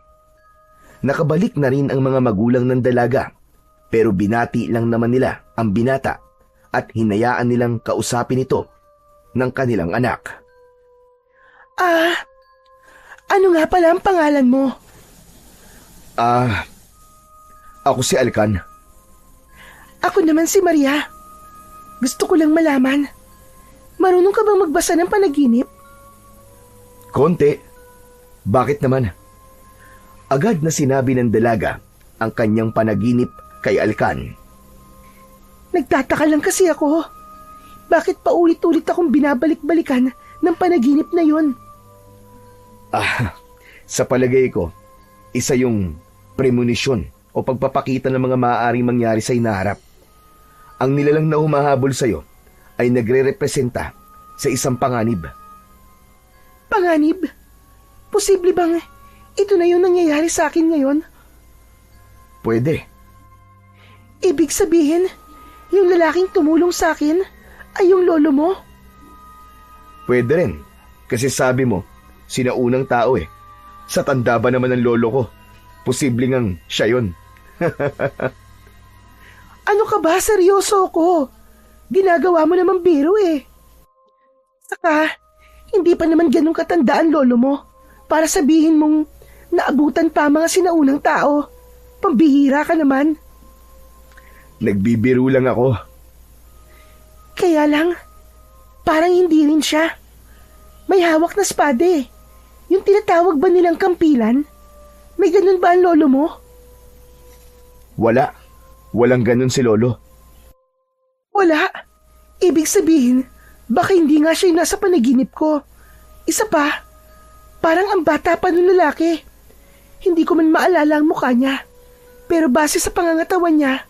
Nakabalik na rin ang mga magulang ng dalaga, pero binati lang naman nila ang binata at hinayaan nilang kausapin ito ng kanilang anak. Ano nga pala ang pangalan mo? Ako si Alcan. Ako naman si Maria. Gusto ko lang malaman, marunong ka bang magbasa ng panaginip? Konti. Bakit naman? Agad na sinabi ng dalaga ang kanyang panaginip kay Alcan. Nagtataka lang kasi ako. Bakit paulit-ulit akong binabalik-balikan ng panaginip na yon? Sa palagay ko, isa yung premonition o pagpapakita ng mga maaaring mangyari sa inaharap. Ang nilalang na humahabol sa'yo ay nagre-representa sa isang panganib. Panganib? Posible bang ito na yung nangyayari sa akin ngayon? Pwede. Ibig sabihin, yung lalaking tumulong sa akin ay yung lolo mo? Pwede rin. Kasi sabi mo, sinaunang tao eh. Sa tanda ba naman ng lolo ko? Posible ngang siya yun. Ano ka ba? Seryoso ko. Ginagawa mo naman biro eh. Saka, hindi pa naman ganun katandaan lolo mo para sabihin mong naabutan pa mga sinaunang tao. Pambihira ka naman. Nagbibiro lang ako. Kaya lang, parang hindi rin siya. May hawak na espada eh. Yung tinatawag ba nilang kampilan? May ganun ba ang lolo mo? Wala. Walang ganun si lolo. Wala. Ibig sabihin, baka hindi nga siya yung nasa panaginip ko. Isa pa, parang ang bata pa ng lalaki. Hindi ko man maalala ang mukha niya. Pero base sa pangangatawan niya,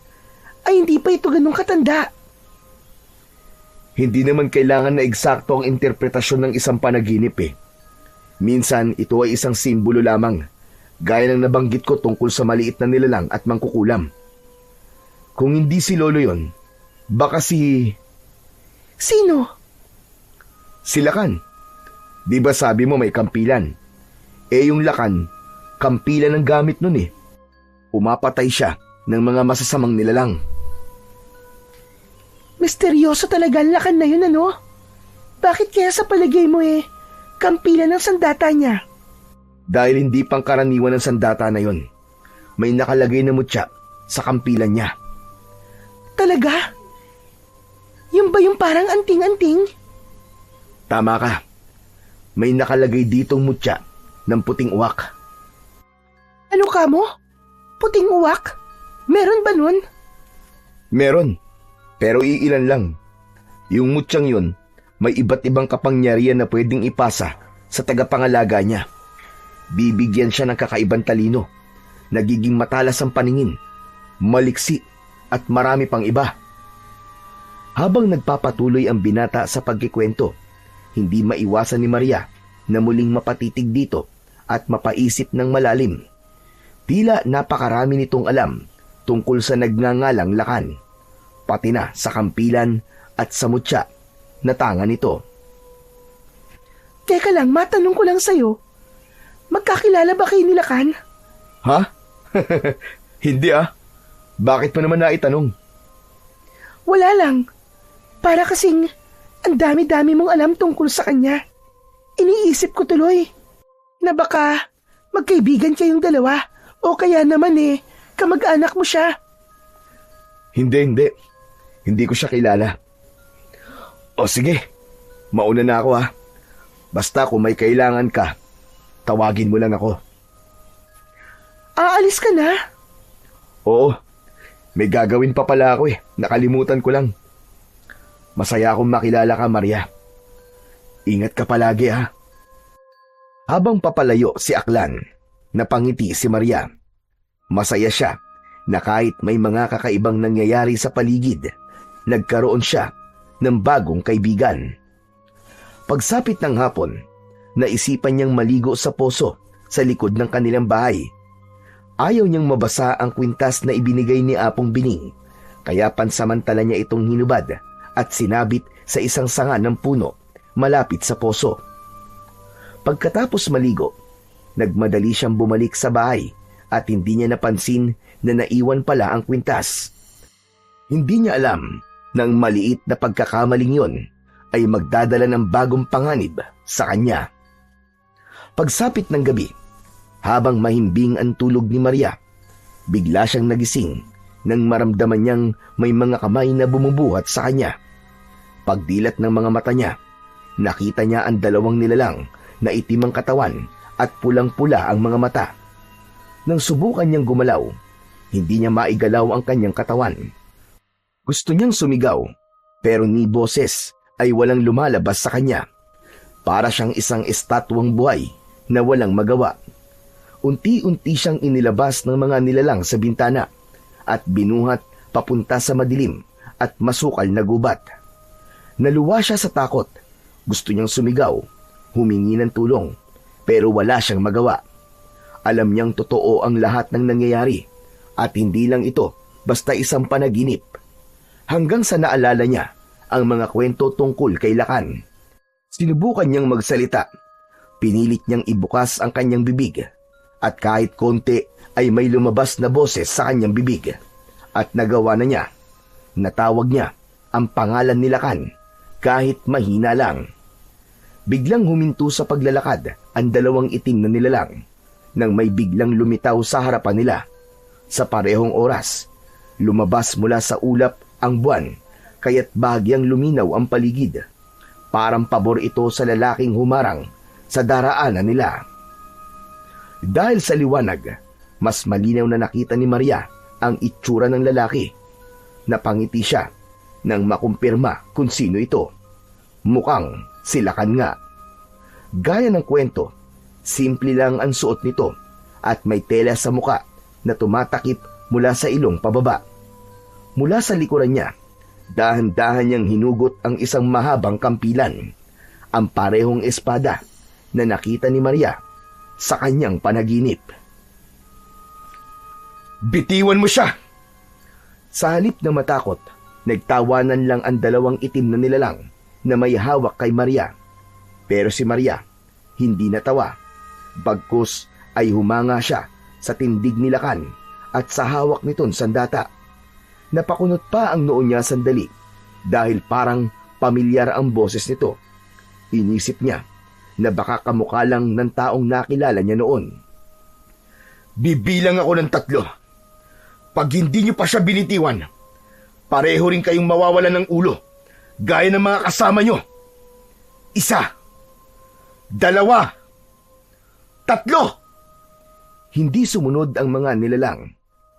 ay hindi pa ito ganun katanda. Hindi naman kailangan na eksakto ang interpretasyon ng isang panaginip eh. Minsan, ito ay isang simbolo lamang, gaya ng nabanggit ko tungkol sa maliit na nilalang at mangkukulam. Kung hindi si lolo yon, baka si... Sino? Si Lakan. Di ba sabi mo may kampilan? Yung Lakan, kampilan ang gamit nun eh. Umapatay siya ng mga masasamang nilalang. Misteryoso talaga ang Lakan na yun, ano? Bakit kaya sa palagay mo kampilan ng sandata niya? Dahil hindi pangkaraniwan ng sandata na yon. May nakalagay na mutya sa kampilan niya. Talaga? Yung ba yung parang anting-anting? Tama ka. May nakalagay ditong mutya ng puting uwak. Ano ka mo? Puting uwak? Meron ba nun? Meron. Pero iilan lang. Yung mutyang yun, may iba't ibang kapangyarihan na pwedeng ipasa sa tagapangalaga niya. Bibigyan siya ng kakaibang talino. Nagiging matalas ang paningin, maliksi, at marami pang iba. Habang nagpapatuloy ang binata sa pagkikwento, Hindi maiwasan ni Maria na muling mapatitig dito at mapaisip ng malalim. Tila napakarami nitong alam tungkol sa nagngangalang Lakan, pati na sa kampilan at sa mutya na tanga nito. Teka lang, matanong ko lang sa'yo. Magkakilala ba kayo ni Lakan? Ha? Hindi ah. Bakit mo naman naitanong? Wala lang. Para kasing ang dami-dami mong alam tungkol sa kanya. Iniisip ko tuloy na baka magkaibigan kayong dalawa o kaya naman kamag-anak mo siya. Hindi. Hindi ko siya kilala. O sige, mauna na ako ha. Basta kung may kailangan ka, tawagin mo lang ako. Aalis ka na? Oo, may gagawin pa pala ako Nakalimutan ko lang. Masaya akong makilala ka, Maria. Ingat ka palagi ha. Habang papalayo si Aklan, napangiti si Maria. Masaya siya na kahit may mga kakaibang nangyayari sa paligid, nagkaroon siya ng bagong kaibigan. Pagsapit ng hapon, naisipan niyang maligo sa poso sa likod ng kanilang bahay. Ayaw niyang mabasa ang kwintas na ibinigay ni Apong Bining, kaya pansamantala niya itong hinubad at sinabit sa isang sanga ng puno malapit sa poso. Pagkatapos maligo, nagmadali siyang bumalik sa bahay at hindi niya napansin na naiwan pala ang kwintas. Hindi niya alam na ang maliit na pagkakamaling yon ay magdadala ng bagong panganib sa kanya. Pagsapit ng gabi, habang mahimbing ang tulog ni Maria, bigla siyang nagising nang maramdaman niyang may mga kamay na bumubuhat sa kanya. Pagdilat ng mga mata niya, nakita niya ang dalawang nilalang na itim ang katawan at pulang-pula ang mga mata. Nang subukan niyang gumalaw, hindi niya maigalaw ang kanyang katawan. Gusto niyang sumigaw, pero ni boses ay walang lumalabas sa kanya. Para siyang isang estatwang buhay na walang magawa. Unti-unti siyang inilabas ng mga nilalang sa bintana at binuhat papunta sa madilim at masukal na gubat. Naluwa siya sa takot. Gusto niyang sumigaw, humingi ng tulong, pero wala siyang magawa. Alam niyang totoo ang lahat ng nangyayari at hindi lang ito basta isang panaginip. Hanggang sa naalala niya ang mga kwento tungkol kay Lakan. Sinubukan niyang magsalita. Pinilit niyang ibukas ang kanyang bibig at kahit konti ay may lumabas na boses sa kanyang bibig at nagawa na niya. Natawag niya ang pangalan ni Lakan kahit mahina lang. Biglang huminto sa paglalakad ang dalawang itim na nilalang nang may biglang lumitaw sa harapan nila. Sa parehong oras, lumabas mula sa ulap ang buwan kaya't bahagyang luminaw ang paligid. Parang pabor ito sa lalaking humarang sa daraanan nila. Dahil sa liwanag, mas malinaw na nakita ni Maria ang itsura ng lalaki. Napangiti siya nang makumpirma kung sino ito. Mukhang si Lakan nga. Gaya ng kwento, simple lang ang suot nito at may tela sa muka na tumatakip mula sa ilong pababa. Mula sa likuran niya, dahan-dahan niyang hinugot ang isang mahabang kampilan, ang parehong espada na nakita ni Maria sa kanyang panaginip. Bitiwan mo siya! Sa halip na matakot, nagtawanan lang ang dalawang itim na nilalang na may hawak kay Maria. Pero si Maria, hindi natawa. Bagkus ay humanga siya sa tindig ni Lakan at sa hawak nitong sandata. Napakunot pa ang noo niya sandali dahil parang pamilyar ang boses nito. Inisip niya na baka kamukha lang ng taong nakilala niya noon. Bibilang ako ng 3. Pag hindi niyo pa siya binitiwan, pareho rin kayong mawawalan ng ulo, gaya ng mga kasama niyo. 1, 2, 3. Hindi sumunod ang mga nilalang,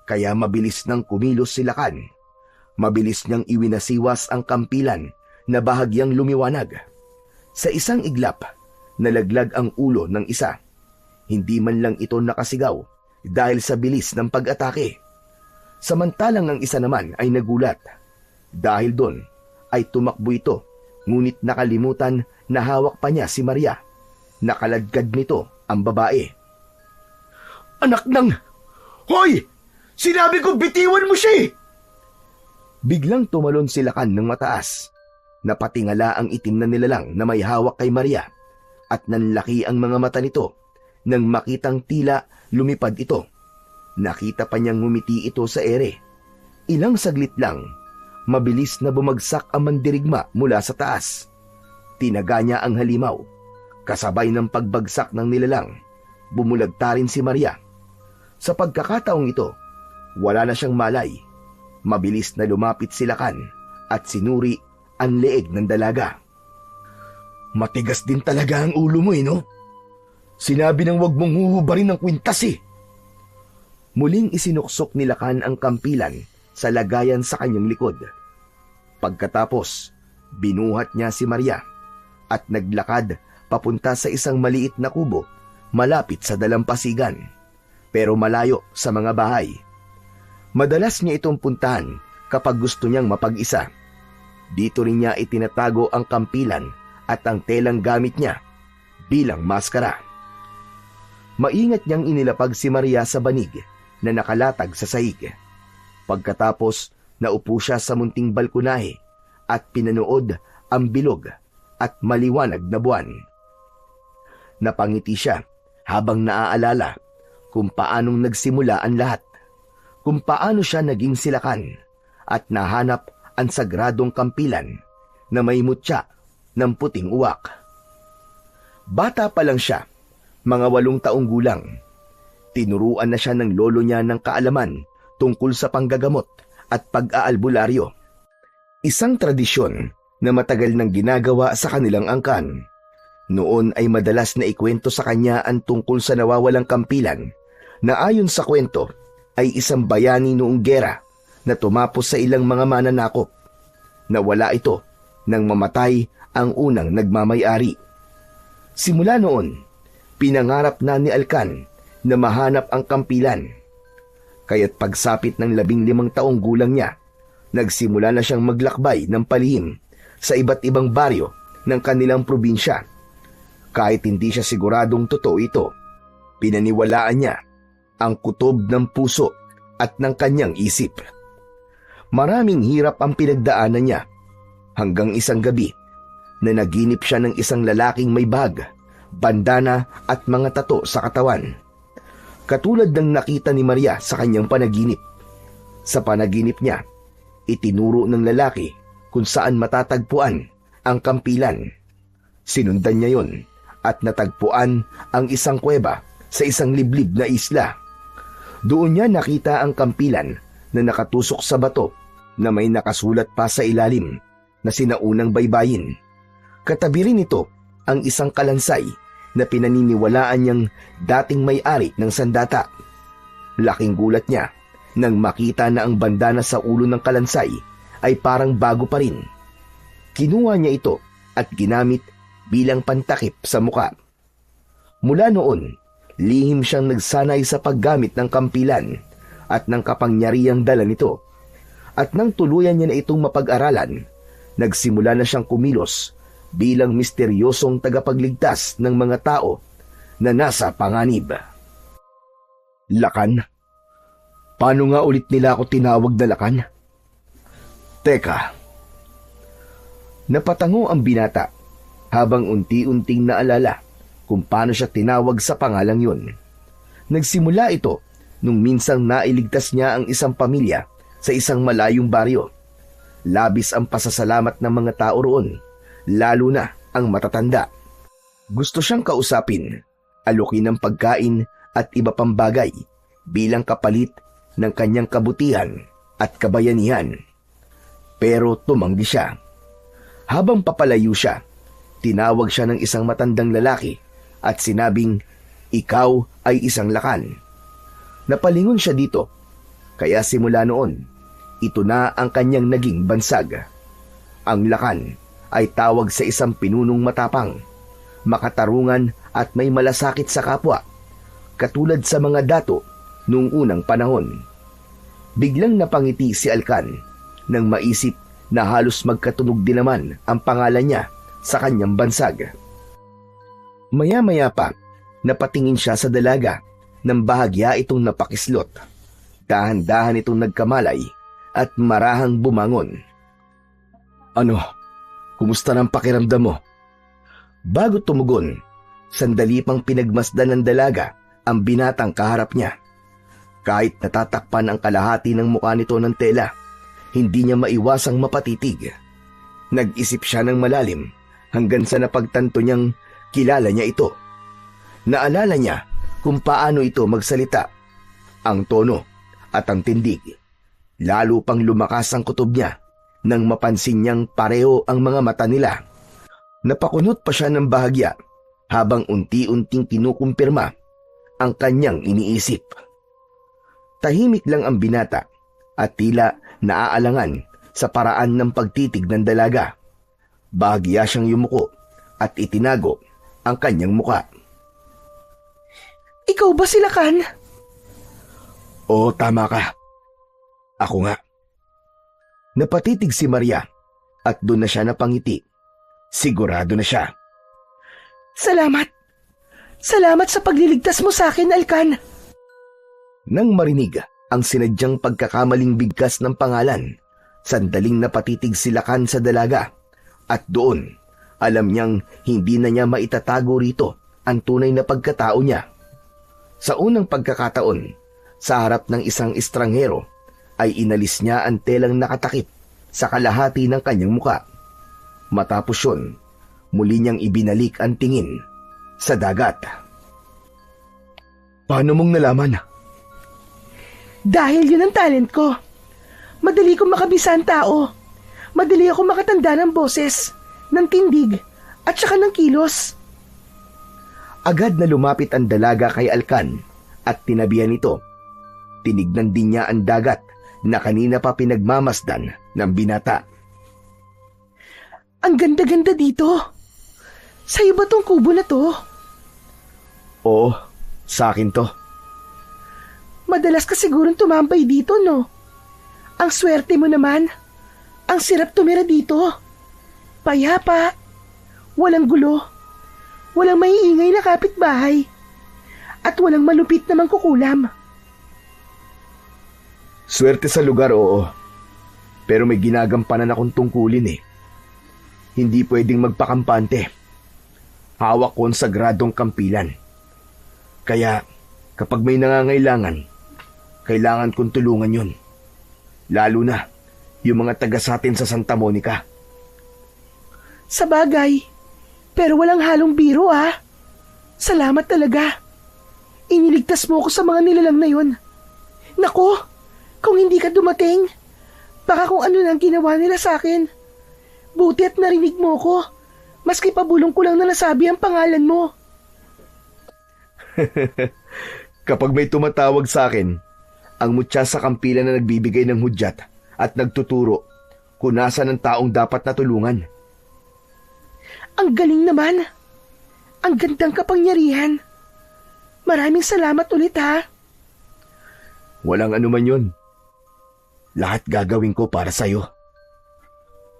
kaya mabilis nang kumilos si Lakan. Mabilis niyang iwinasiwas ang kampilan na bahagyang lumiwanag. Sa isang iglap, nalaglag ang ulo ng isa. Hindi man lang ito nakasigaw dahil sa bilis ng pag-atake. Samantalang ang isa naman ay nagulat. Dahil doon ay tumakbo ito ngunit nakalimutan na hawak pa niya si Maria. Nakaladkad nito ang babae. Anak ng... Hoy! Sinabi ko bitiwan mo siya eh! Biglang tumalon si Lakan ng mataas. Napatingala ang itim na nilalang na may hawak kay Maria at nanlaki ang mga mata nito nang makitang tila lumipad ito. Nakita pa niyang ngumiti ito sa ere. Ilang saglit lang, mabilis na bumagsak ang mandirigma mula sa taas. Tinaga niya ang halimaw. Kasabay ng pagbagsak ng nilalang, bumulagta rin si Maria. Sa pagkakataong ito, wala na siyang malay. Mabilis na lumapit si Lakan at sinuri ang leeg ng dalaga. Matigas din talaga ang ulo mo no? Sinabi nang wag mong huhubarin ng kwintas eh. Muling isinuksok ni Lakan ang kampilan sa lagayan sa kanyang likod. Pagkatapos, binuhat niya si Maria at naglakad papunta sa isang maliit na kubo malapit sa dalampasigan, pero malayo sa mga bahay. Madalas niya itong puntahan kapag gusto niyang mapag-isa. Dito rin niya itinatago ang kampilan at ang telang gamit niya bilang maskara. Maingat niyang inilapag si Maria sa banig na nakalatag sa sahig. Pagkatapos, naupo siya sa munting balkonahe at pinanood ang bilog at maliwanag na buwan. Napangiti siya habang naaalala kung paanong nagsimula ang lahat, kung paano siya naging silakan at nahanap ang sagradong kampilan na may mutya ng puting uwak. Bata pa lang siya, mga 8 taong gulang. Tinuruan na siya ng lolo niya ng kaalaman tungkol sa panggagamot at pag-aalbularyo. Isang tradisyon na matagal nang ginagawa sa kanilang angkan. Noon ay madalas na ikwento sa kanya ang tungkol sa nawawalang kampilan na ayon sa kwento ay isang bayani noong gera na tumapos sa ilang mga mananakop. Nawala ito nang mamatay ang unang nagmamay-ari. Simula noon, pinangarap na ni Alcan na mahanap ang kampilan. Kaya't pagsapit ng 15 taong gulang niya, nagsimula na siyang maglakbay ng palihim sa iba't ibang baryo ng kanilang probinsya. Kahit hindi siya siguradong totoo ito, pinaniwalaan niya ang kutob ng puso at ng kanyang isip. Maraming hirap ang pinagdaanan niya hanggang isang gabi na naginip siya ng isang lalaking may bag, bandana at mga tato sa katawan. Katulad ng nakita ni Maria sa kanyang panaginip. Sa panaginip niya, itinuro ng lalaki kung saan matatagpuan ang kampilan. Sinundan niya yon at natagpuan ang isang kuweba sa isang liblib na isla. Doon niya nakita ang kampilan na nakatusok sa bato na may nakasulat pa sa ilalim na sinaunang baybayin. Katabi rin ito ang isang kalansay na pinaniniwalaan niyang dating may-ari ng sandata. Laking gulat niya nang makita na ang bandana sa ulo ng kalansay ay parang bago pa rin. Kinuha niya ito at ginamit bilang pantakip sa muka. Mula noon, lihim siyang nagsanay sa paggamit ng kampilan at ng kapangyarihang dala nito. At nang tuluyan niya na itong mapag-aralan, nagsimula na siyang kumilos bilang misteryosong tagapagligtas ng mga tao na nasa panganib. Lakan? Paano nga ulit nila ako tinawag na Lakan? Teka. Napatango ang binata habang unti-unting naalala kung paano siya tinawag sa pangalang yun. Nagsimula ito nung minsang nailigtas niya ang isang pamilya sa isang malayong baryo. Labis ang pasasalamat ng mga tao roon, lalo na ang matatanda. Gusto siyang kausapin, alukin ng pagkain at iba pang bagay bilang kapalit ng kanyang kabutihan at kabayanihan. Pero tumanggi siya. Habang papalayo siya, tinawag siya ng isang matandang lalaki at sinabing, "Ikaw ay isang Lakan." Napalingon siya dito, kaya simula noon, ito na ang kanyang naging bansag. Ang Lakan ay tawag sa isang pinunong matapang, makatarungan at may malasakit sa kapwa, katulad sa mga dato noong unang panahon. Biglang napangiti si Alcan nang maisip na halos magkatunog din naman ang pangalan niya sa kanyang bansag. Maya-maya pa, napatingin siya sa dalaga nang bahagya itong napakislot. Dahan-dahan itong nagkamalay at marahang bumangon. "Ano? Kumusta ng pakiramdam mo?" Bago tumugon, sandali pang pinagmasdan ng dalaga ang binatang kaharap niya. Kahit natatakpan ang kalahati ng mukha nito ng tela, hindi niya maiwasang mapatitig. Nag-isip siya ng malalim hanggang sa napagtanto niyang kilala niya ito. Naalala niya kung paano ito magsalita, ang tono at ang tindig. Lalo pang lumakas ang kutob niya nang mapansin niyang pareho ang mga mata nila. Napakunot pa siya ng bahagya habang unti-unting kinukumpirma ang kanyang iniisip. Tahimik lang ang binata at tila naaalangan sa paraan ng pagtitig ng dalaga. Bahagya siyang yumuko at itinago ang kanyang muka. Ikaw ba si Lakan? Oo, tama ka. Ako nga. Napatitig si Maria at doon na siya napangiti. Sigurado na siya. Salamat. Salamat sa pagliligtas mo sa akin, Alkan. Nang marinig ang sinadyang pagkakamaling bigkas ng pangalan, sandaling napatitig si Lakan sa dalaga at doon alam niyang hindi na niya maitatago rito ang tunay na pagkatao niya. Sa unang pagkakataon, sa harap ng isang estranghero, ay inalis niya ang telang nakatakip sa kalahati ng kanyang muka. Matapos yun, muli niyang ibinalik ang tingin sa dagat. Paano mong nalaman? Dahil yun ang talent ko. Madali kong makabisa ang tao. Madali akong makatanda ng boses, ng tindig, at saka ng kilos. Agad na lumapit ang dalaga kay Alkan at tinabihan ito. Tinignan din niya ang dagat na kanina pa pinagmamasdan ng binata. Ang ganda-ganda dito. Sa'yo ba tong kubo na to? Oo, sa akin to. Madalas ka sigurong tumambay dito, no? Ang swerte mo naman. Ang sirap tumira dito. Payapa. Walang gulo. Walang maiingay na kapitbahay. At walang malupit na mangkukulam. Swerte sa lugar, oo. Pero may ginagampanan akong tungkulin eh. Hindi pwedeng magpakampante. Hawak ko ang sagradong kampilan. Kaya kapag may nangangailangan, kailangan kong tulungan yun. Lalo na yung mga taga sa atin sa Santa Monica. Sa bagay, pero walang halong biro ah. Salamat talaga. Iniligtas mo ko sa mga nilalang na yun. Naku, kung hindi ka dumating, baka kung ano nang ginawa nila sa akin. Buti at narinig mo ko, maski pabulong ko lang na nasabi ang pangalan mo. Kapag may tumatawag sa akin, ang mutya sa kampilan na nagbibigay ng hudyat at nagtuturo kung nasaan ang taong dapat natulungan. Ang galing naman. Ang gandang kapangyarihan. Maraming salamat ulit ha. Walang anuman yun. Lahat gagawin ko para sa'yo.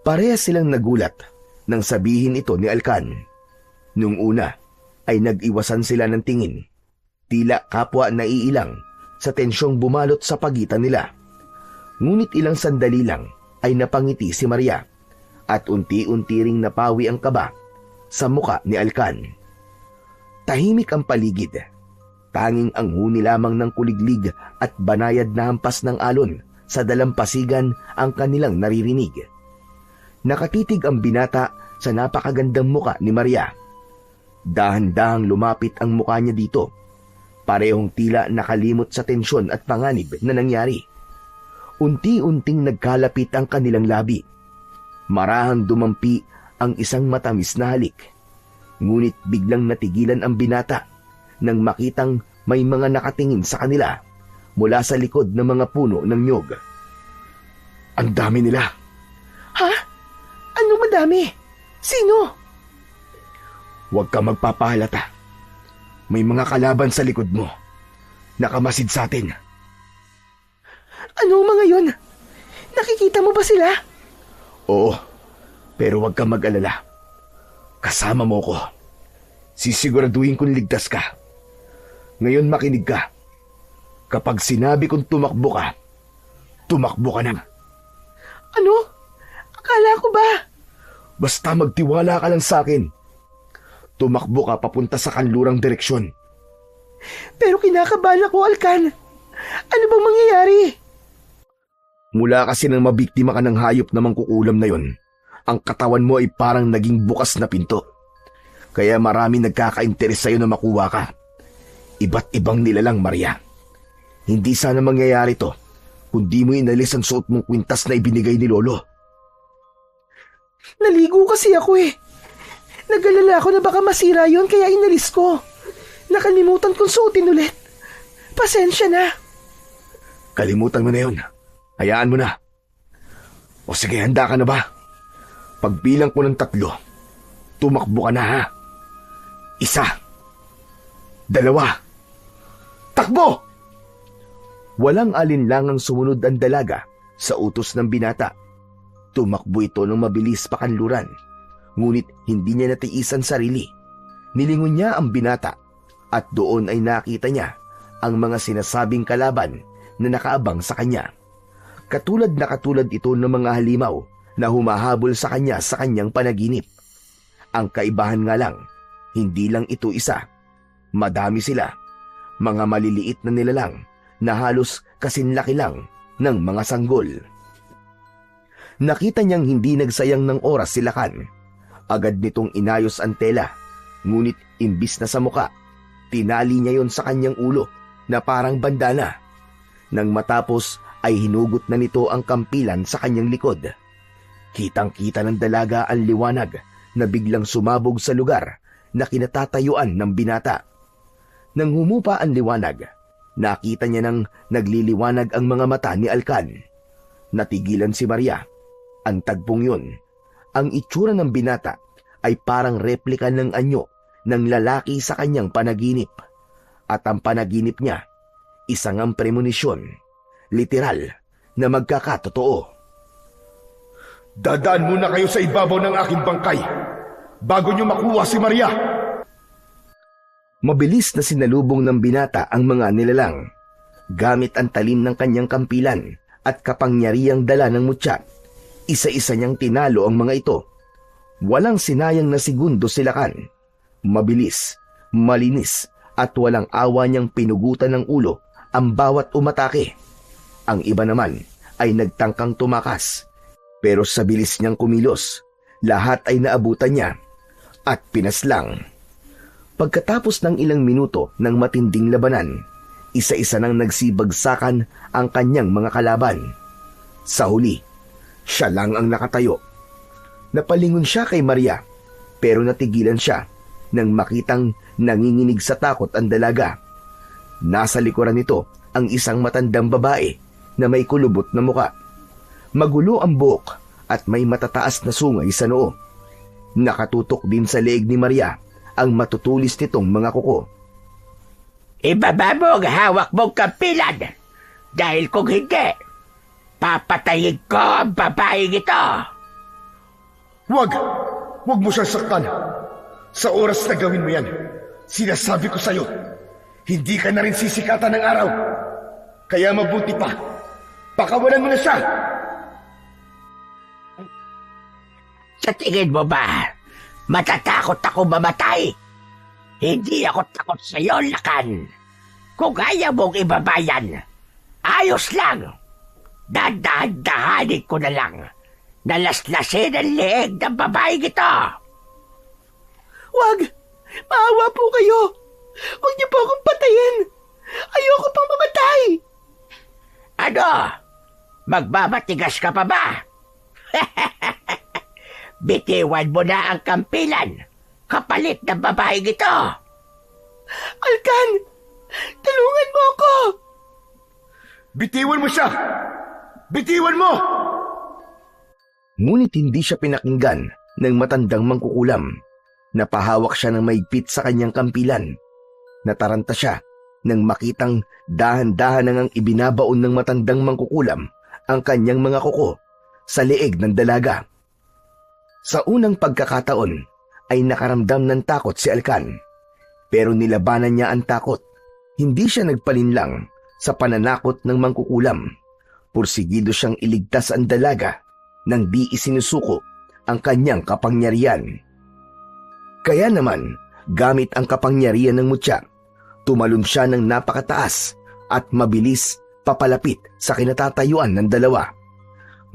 Parehas silang nagulat nang sabihin ito ni Alkan. Nung una ay nag-iwasan sila ng tingin. Tila kapwa naiilang sa tensyong bumalot sa pagitan nila. Ngunit ilang sandali lang ay napangiti si Maria at unti-unti ring napawi ang kaba sa muka ni Alkan. Tahimik ang paligid. Tanging ang huni lamang ng kuliglig at banayad na hampas ng alon sa dalampasigan ang kanilang naririnig. Nakatitig ang binata sa napakagandang muka ni Maria. Dahan-dahang lumapit ang muka niya dito. Parehong tila nakalimot sa tensyon at panganib na nangyari. Unti-unting nagkalapit ang kanilang labi. Marahang dumampi ang isang matamis na halik. Ngunit biglang natigilan ang binata nang makitang may mga nakatingin sa kanila mula sa likod ng mga puno ng nyog. Ang dami nila. Ha? Anong madami? Sino? Huwag ka magpapahalata. May mga kalaban sa likod mo. Nakamasid sa atin. Ano mga yun? Nakikita mo ba sila? Oo, pero huwag kang mag-alala. Kasama mo ko. Sisiguraduhin kong ligtas ka. Ngayon makinig ka. Kapag sinabi kong tumakbo ka na. Ano? Akala ko ba? Basta magtiwala ka lang sa akin. Tumakbo ka papunta sa kanlurang direksyon. Pero kinakabahan ako, Alkan. Ano bang mangyayari? Mula kasi nang mabiktima ka ng hayop na mangkukulam na yon, ang katawan mo ay parang naging bukas na pinto. Kaya marami nagkaka-interes sa'yo na makuha ka. Iba't ibang nilalang, Maria. Hindi sana mangyayari to kung di mo inalis ang suot mong kwintas na ibinigay ni Lolo. Naligo kasi ako eh. Nag-alala ako na baka masira yon kaya inalis ko. Nakalimutan kong suotin ulit. Pasensya na. Kalimutan mo na yun. Hayaan mo na. O sige, handa ka na ba? Pagbilang ko ng 3, tumakbo ka na ha. 1, 2, takbo! Walang alinlangang sumunod ang dalaga sa utos ng binata. Tumakbo ito ng mabilis pa kanluran, ngunit hindi niya natiisan sarili. Nilingon niya ang binata at doon ay nakita niya ang mga sinasabing kalaban na nakaabang sa kanya. Katulad ito ng mga halimaw na humahabol sa kanya sa kanyang panaginip. Ang kaibahan nga lang, hindi lang ito isa. Madami sila, mga maliliit na nilalang na halos kasinlaki lang ng mga sanggol. Nakita niyang hindi nagsayang ng oras si Lakan. Agad nitong inayos ang tela, ngunit imbis na sa muka, tinali niya yon sa kanyang ulo na parang bandana. Nang matapos ay hinugot na nito ang kampilan sa kanyang likod. Kitang-kita ng dalaga ang liwanag na biglang sumabog sa lugar na kinatatayuan ng binata. Nang humupa ang liwanag, nakita niya nang nagliliwanag ang mga mata ni Alkan. Natigilan si Maria. Ang tagpong yun, ang itsura ng binata ay parang replika ng anyo ng lalaki sa kanyang panaginip. At ang panaginip niya, isang ang premonisyon, literal na magkakatotoo. Dadaan muna kayo sa ibabaw ng aking bangkay bago niyo makuha si Maria. Mabilis na sinalubong ng binata ang mga nilalang. Gamit ang talim ng kanyang kampilan at kapangyarihang dala ng mutya, isa-isa niyang tinalo ang mga ito. Walang sinayang na segundo si Lakan. Mabilis, malinis at walang awa niyang pinugutan ng ulo ang bawat umatake. Ang iba naman ay nagtangkang tumakas. Pero sa bilis niyang kumilos, lahat ay naabutan niya at pinaslang. Pagkatapos ng ilang minuto ng matinding labanan, isa-isa nang nagsibagsakan ang kanyang mga kalaban. Sa huli, siya lang ang nakatayo. Napalingon siya kay Maria, pero natigilan siya nang makitang nanginginig sa takot ang dalaga. Nasa likuran nito ang isang matandang babae na may kulubot na muka. Magulo ang buhok at may matataas na sungay sa noo. Nakatutok din sa leeg ni Maria ang matutulis nitong mga kuko. Ibaba mo ang hawak mong kampilan dahil kung hindi, papatayin ko ang babaeng ito. Huwag mo siyang saktan. Sa oras na gawin mo yan, sinasabi ko sa'yo, hindi ka na rin sisikatan ng araw. Kaya mabuti pa, pakawalan mo na siya. Sa tingin mo ba, matatakot ako mamatay? Hindi ako takot sa iyo, Lakan. Kung ayaw mong ibabayan, ayos lang. Dadahan-dahanin ko na lang. Nalaslasin ang leeg ng babaeng ito. Wag! Maawa po kayo! Huwag niyo po akong patayin! Ayoko pang mamatay! Ano? Magmamatigas ka pa ba? Bitiwan mo na ang kampilan, kapalit ng babaeng ito. Alkan! Tulungan mo ako! Bitiwan mo siya! Bitiwan mo! Ngunit hindi siya pinakinggan ng matandang mangkukulam. Napahawak siya ng maigpit sa kanyang kampilan. Nataranta siya nang makitang dahan-dahan nang ibinabaon ng matandang mangkukulam ang kanyang mga kuko sa leeg ng dalaga. Sa unang pagkakataon ay nakaramdam ng takot si Alcan. Pero nilabanan niya ang takot. Hindi siya nagpalinlang sa pananakot ng mangkukulam. Pursigido siyang iligtas ang dalaga nang di isinusuko ang kanyang kapangyarihan. Kaya naman, gamit ang kapangyarihan ng mutya, tumalon siya ng napakataas at mabilis papalapit sa kinatatayuan ng dalawa.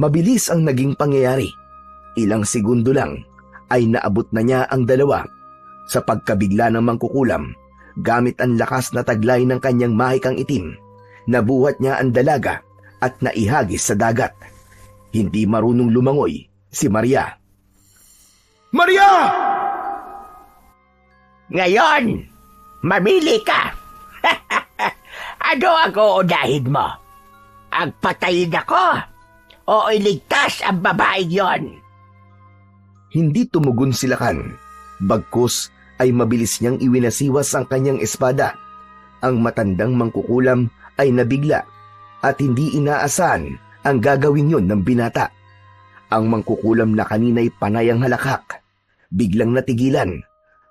Mabilis ang naging pangyayari. Ilang segundo lang ay naabot na niya ang dalawa. Sa pagkabigla ng mangkukulam, gamit ang lakas na taglay ng kanyang mahikang itim, nabuhat niya ang dalaga at naihagis sa dagat. Hindi marunong lumangoy si Maria. Maria! Ngayon, mamili ka. Ano ang uunahin mo? Ang patayin ako o iligtas ang babaeng yon? Hindi tumugon si Lakan. Bagkus ay mabilis niyang iwinasiwas ang kanyang espada. Ang matandang mangkukulam ay nabigla at hindi inaasahan ang gagawin yon ng binata. Ang mangkukulam na kanina'y panayang halakhak, biglang natigilan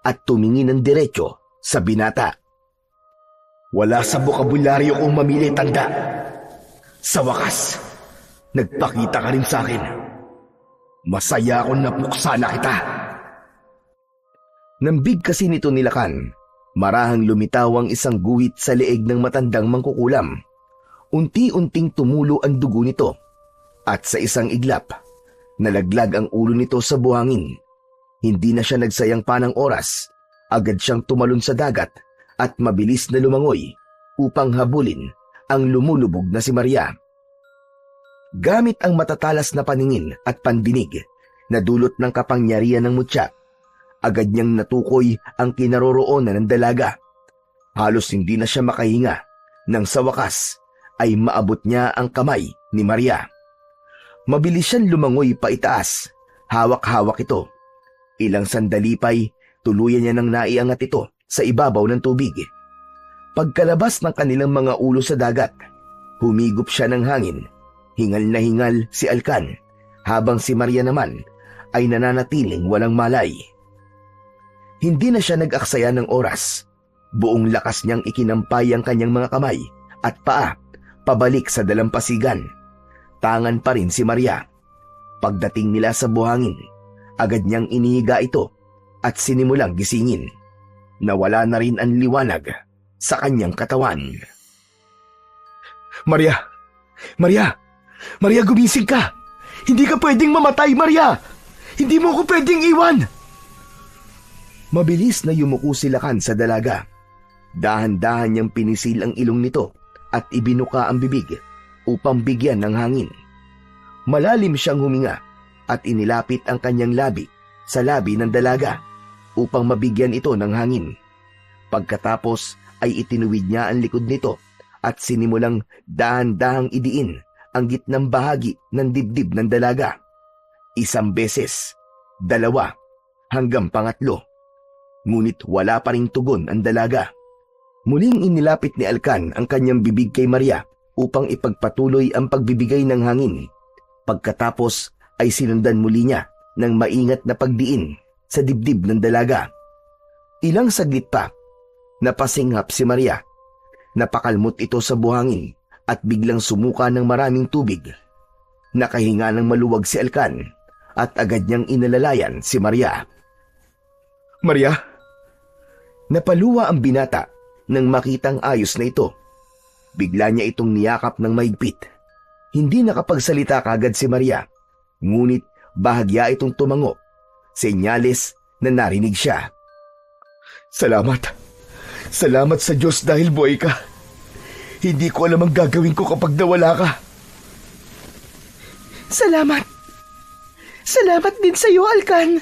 at tumingin ng diretso sa binata. Wala sa bokabularyo kong mamili, tanda. Sa wakas, nagpakita ka rin sa akin. Masaya akong napuksa na kita. Nambig kasi nito ni Lakan, marahang lumitaw ang isang guhit sa leeg ng matandang mangkukulam. Unti-unting tumulo ang dugo nito at sa isang iglap, nalaglag ang ulo nito sa buhangin. Hindi na siya nagsayang pa ng oras. Agad siyang tumalon sa dagat at mabilis na lumangoy upang habulin ang lumulubog na si Maria. Gamit ang matatalas na paningin at pandinig na dulot ng kapangyarihan ng mutya, agad niyang natukoy ang kinaroroonan ng dalaga. Halos hindi na siya makahinga nang sa wakas ay maabot niya ang kamay ni Maria. Mabilis siyang lumangoy pa itaas, hawak-hawak ito. Ilang sandali pa'y tuluyan niya nang naiangat ito sa ibabaw ng tubig. Pagkalabas ng kanilang mga ulo sa dagat, humigop siya ng hangin. Hingal na hingal si Alcan, habang si Maria naman ay nananatiling walang malay. Hindi na siya nag-aksaya ng oras. Buong lakas niyang ikinampay ang kanyang mga kamay at paa pabalik sa dalampasigan. Tangan pa rin si Maria. Pagdating nila sa buhangin, agad niyang inihiga ito at sinimulang gisingin. Nawala na rin ang liwanag sa kanyang katawan. Maria! Maria! Maria, gumising ka! Hindi ka pwedeng mamatay, Maria! Hindi mo ako pwedeng iwan! Mabilis na yumuko si Lakan sa dalaga. Dahan-dahan niyang pinisil ang ilong nito at ibinuka ang bibig upang bigyan ng hangin. Malalim siyang huminga at inilapit ang kanyang labi sa labi ng dalaga upang mabigyan ito ng hangin. Pagkatapos ay itinuwid niya ang likod nito at sinimulang dahan-dahang idiin ang gitnang bahagi ng dibdib ng dalaga. Isang beses, dalawa, hanggang pangatlo. Ngunit wala pa ring tugon ang dalaga. Muling inilapit ni Alcan ang kanyang bibig kay Maria upang ipagpatuloy ang pagbibigay ng hangin. Pagkatapos ay sinundan muli niya ng maingat na pagdiin sa dibdib ng dalaga. Ilang saglit pa, napasinghap si Maria. Napakalmot ito sa buhangin at biglang sumuka ng maraming tubig. Nakahinga ng maluwag si Alcan at agad niyang inalalayan si Maria. Maria? Napaluwa ang binata nang makitang ayos na ito. Bigla niya itong niyakap ng mahigpit. Hindi nakapagsalita kagad si Maria, ngunit bahagya itong tumango. Senyales na narinig siya. Salamat. Salamat sa Diyos dahil buhay ka. Hindi ko alam ang gagawin ko kapag nawala ka. Salamat. Salamat din sa iyo, Alcan.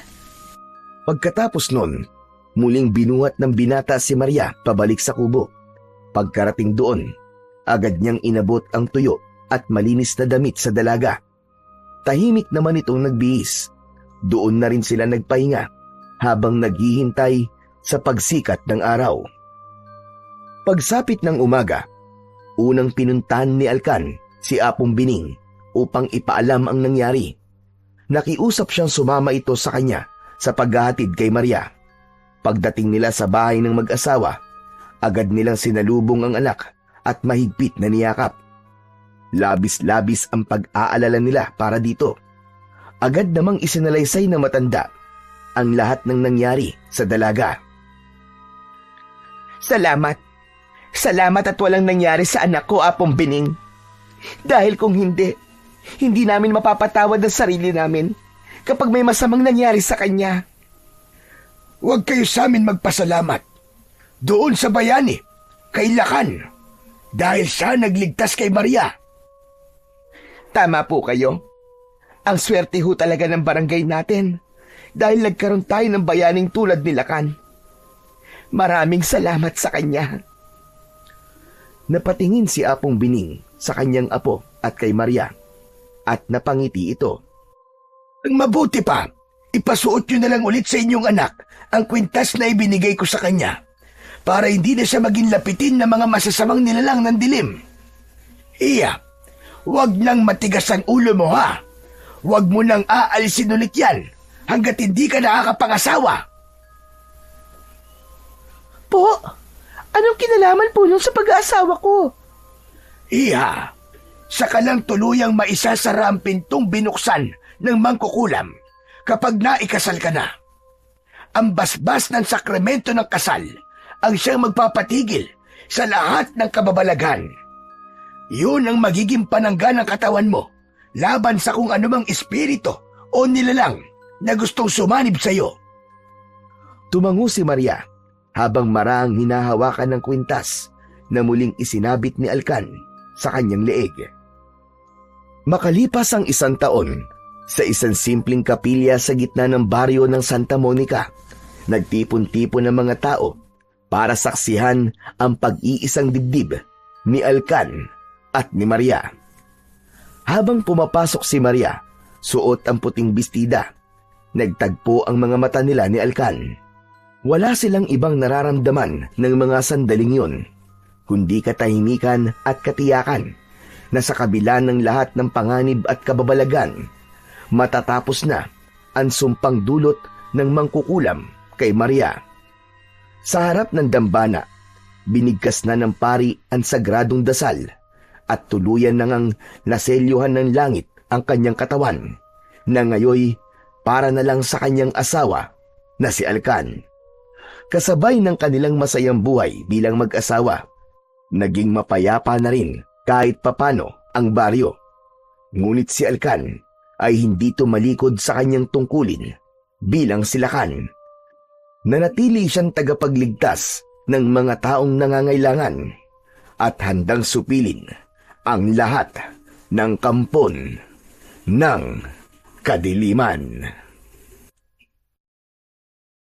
Pagkatapos nun, muling binuhat ng binata si Maria pabalik sa kubo. Pagkarating doon, agad niyang inabot ang tuyo at malinis na damit sa dalaga. Tahimik naman itong nagbihis. Doon na rin sila nagpahinga habang naghihintay sa pagsikat ng araw. Pagsapit ng umaga, unang pinuntahan ni Alcan si Apong Bining upang ipaalam ang nangyari. Nakiusap siyang sumama ito sa kanya sa paghahatid kay Maria. Pagdating nila sa bahay ng mag-asawa, agad nilang sinalubong ang anak at mahigpit na niyakap. Labis-labis ang pag-aalala nila para dito. Agad namang isinalaysay ng matanda ang lahat ng nangyari sa dalaga. Salamat. Salamat at walang nangyari sa anak ko, Apong Bining. Dahil kung hindi namin mapapatawad ang sarili namin kapag may masamang nangyari sa kanya. Huwag kayo sa amin magpasalamat. Doon sa bayani, kay Lakan, dahil siya nagligtas kay Maria. Tama po kayo. Ang swerte ho talaga ng barangay natin dahil nagkaroon tayo ng bayaning tulad ni Lakan. Maraming salamat sa kanya. Napatingin si Apong Bining sa kanyang apo at kay Maria at napangiti ito. Ang mabuti pa, ipasuot nyo na lang ulit sa inyong anak ang kwintas na ibinigay ko sa kanya para hindi na siya maging lapitin ng mga masasamang nilalang ng dilim. Iya, huwag nang matigas ang ulo mo ha. Huwag mo nang aalisin ulit yan hanggat hindi ka nakakapangasawa. Po, anong kinalaman po nung sa pag-aasawa ko? Iya, saka lang tuluyang maisasara ang pintong binuksan ng mangkukulam kapag naikasal ka na. Ang basbas ng sakramento ng kasal ang siyang magpapatigil sa lahat ng kababalagan. Yun ang magiging panangga ng katawan mo laban sa kung anumang espiritu o nilalang na gustong sumanib sa iyo. Tumango si Maria habang marang hinahawakan ng kwintas na muling isinabit ni Alcan sa kanyang leeg. Makalipas ang 1 taon, sa isang simpleng kapilya sa gitna ng baryo ng Santa Monica, nagtipon-tipon ng mga tao para saksihan ang pag-iisang dibdib ni Alcan at ni Maria. Habang pumapasok si Maria, suot ang puting bestida, nagtagpo ang mga mata nila ni Alcan. Wala silang ibang nararamdaman ng mga sandaling yun, kundi katahimikan at katiyakan na sa kabila ng lahat ng panganib at kababalagan, matatapos na ang sumpang dulot ng mangkukulam kay Maria. Sa harap ng dambana, binigkas na ng pari ang sagradong dasal at tuluyan na ngang naselyuhan ng langit ang kanyang katawan na ngayoy para na lang sa kanyang asawa na si Alcan. Kasabay ng kanilang masayang buhay bilang mag-asawa, naging mapayapa na rin kahit papano ang baryo. Ngunit si Alcan ay hindi tumalikod sa kanyang tungkulin bilang si Lakan. Nanatili siyang tagapagligtas ng mga taong nangangailangan at handang supilin ang lahat ng kampon ng kadiliman.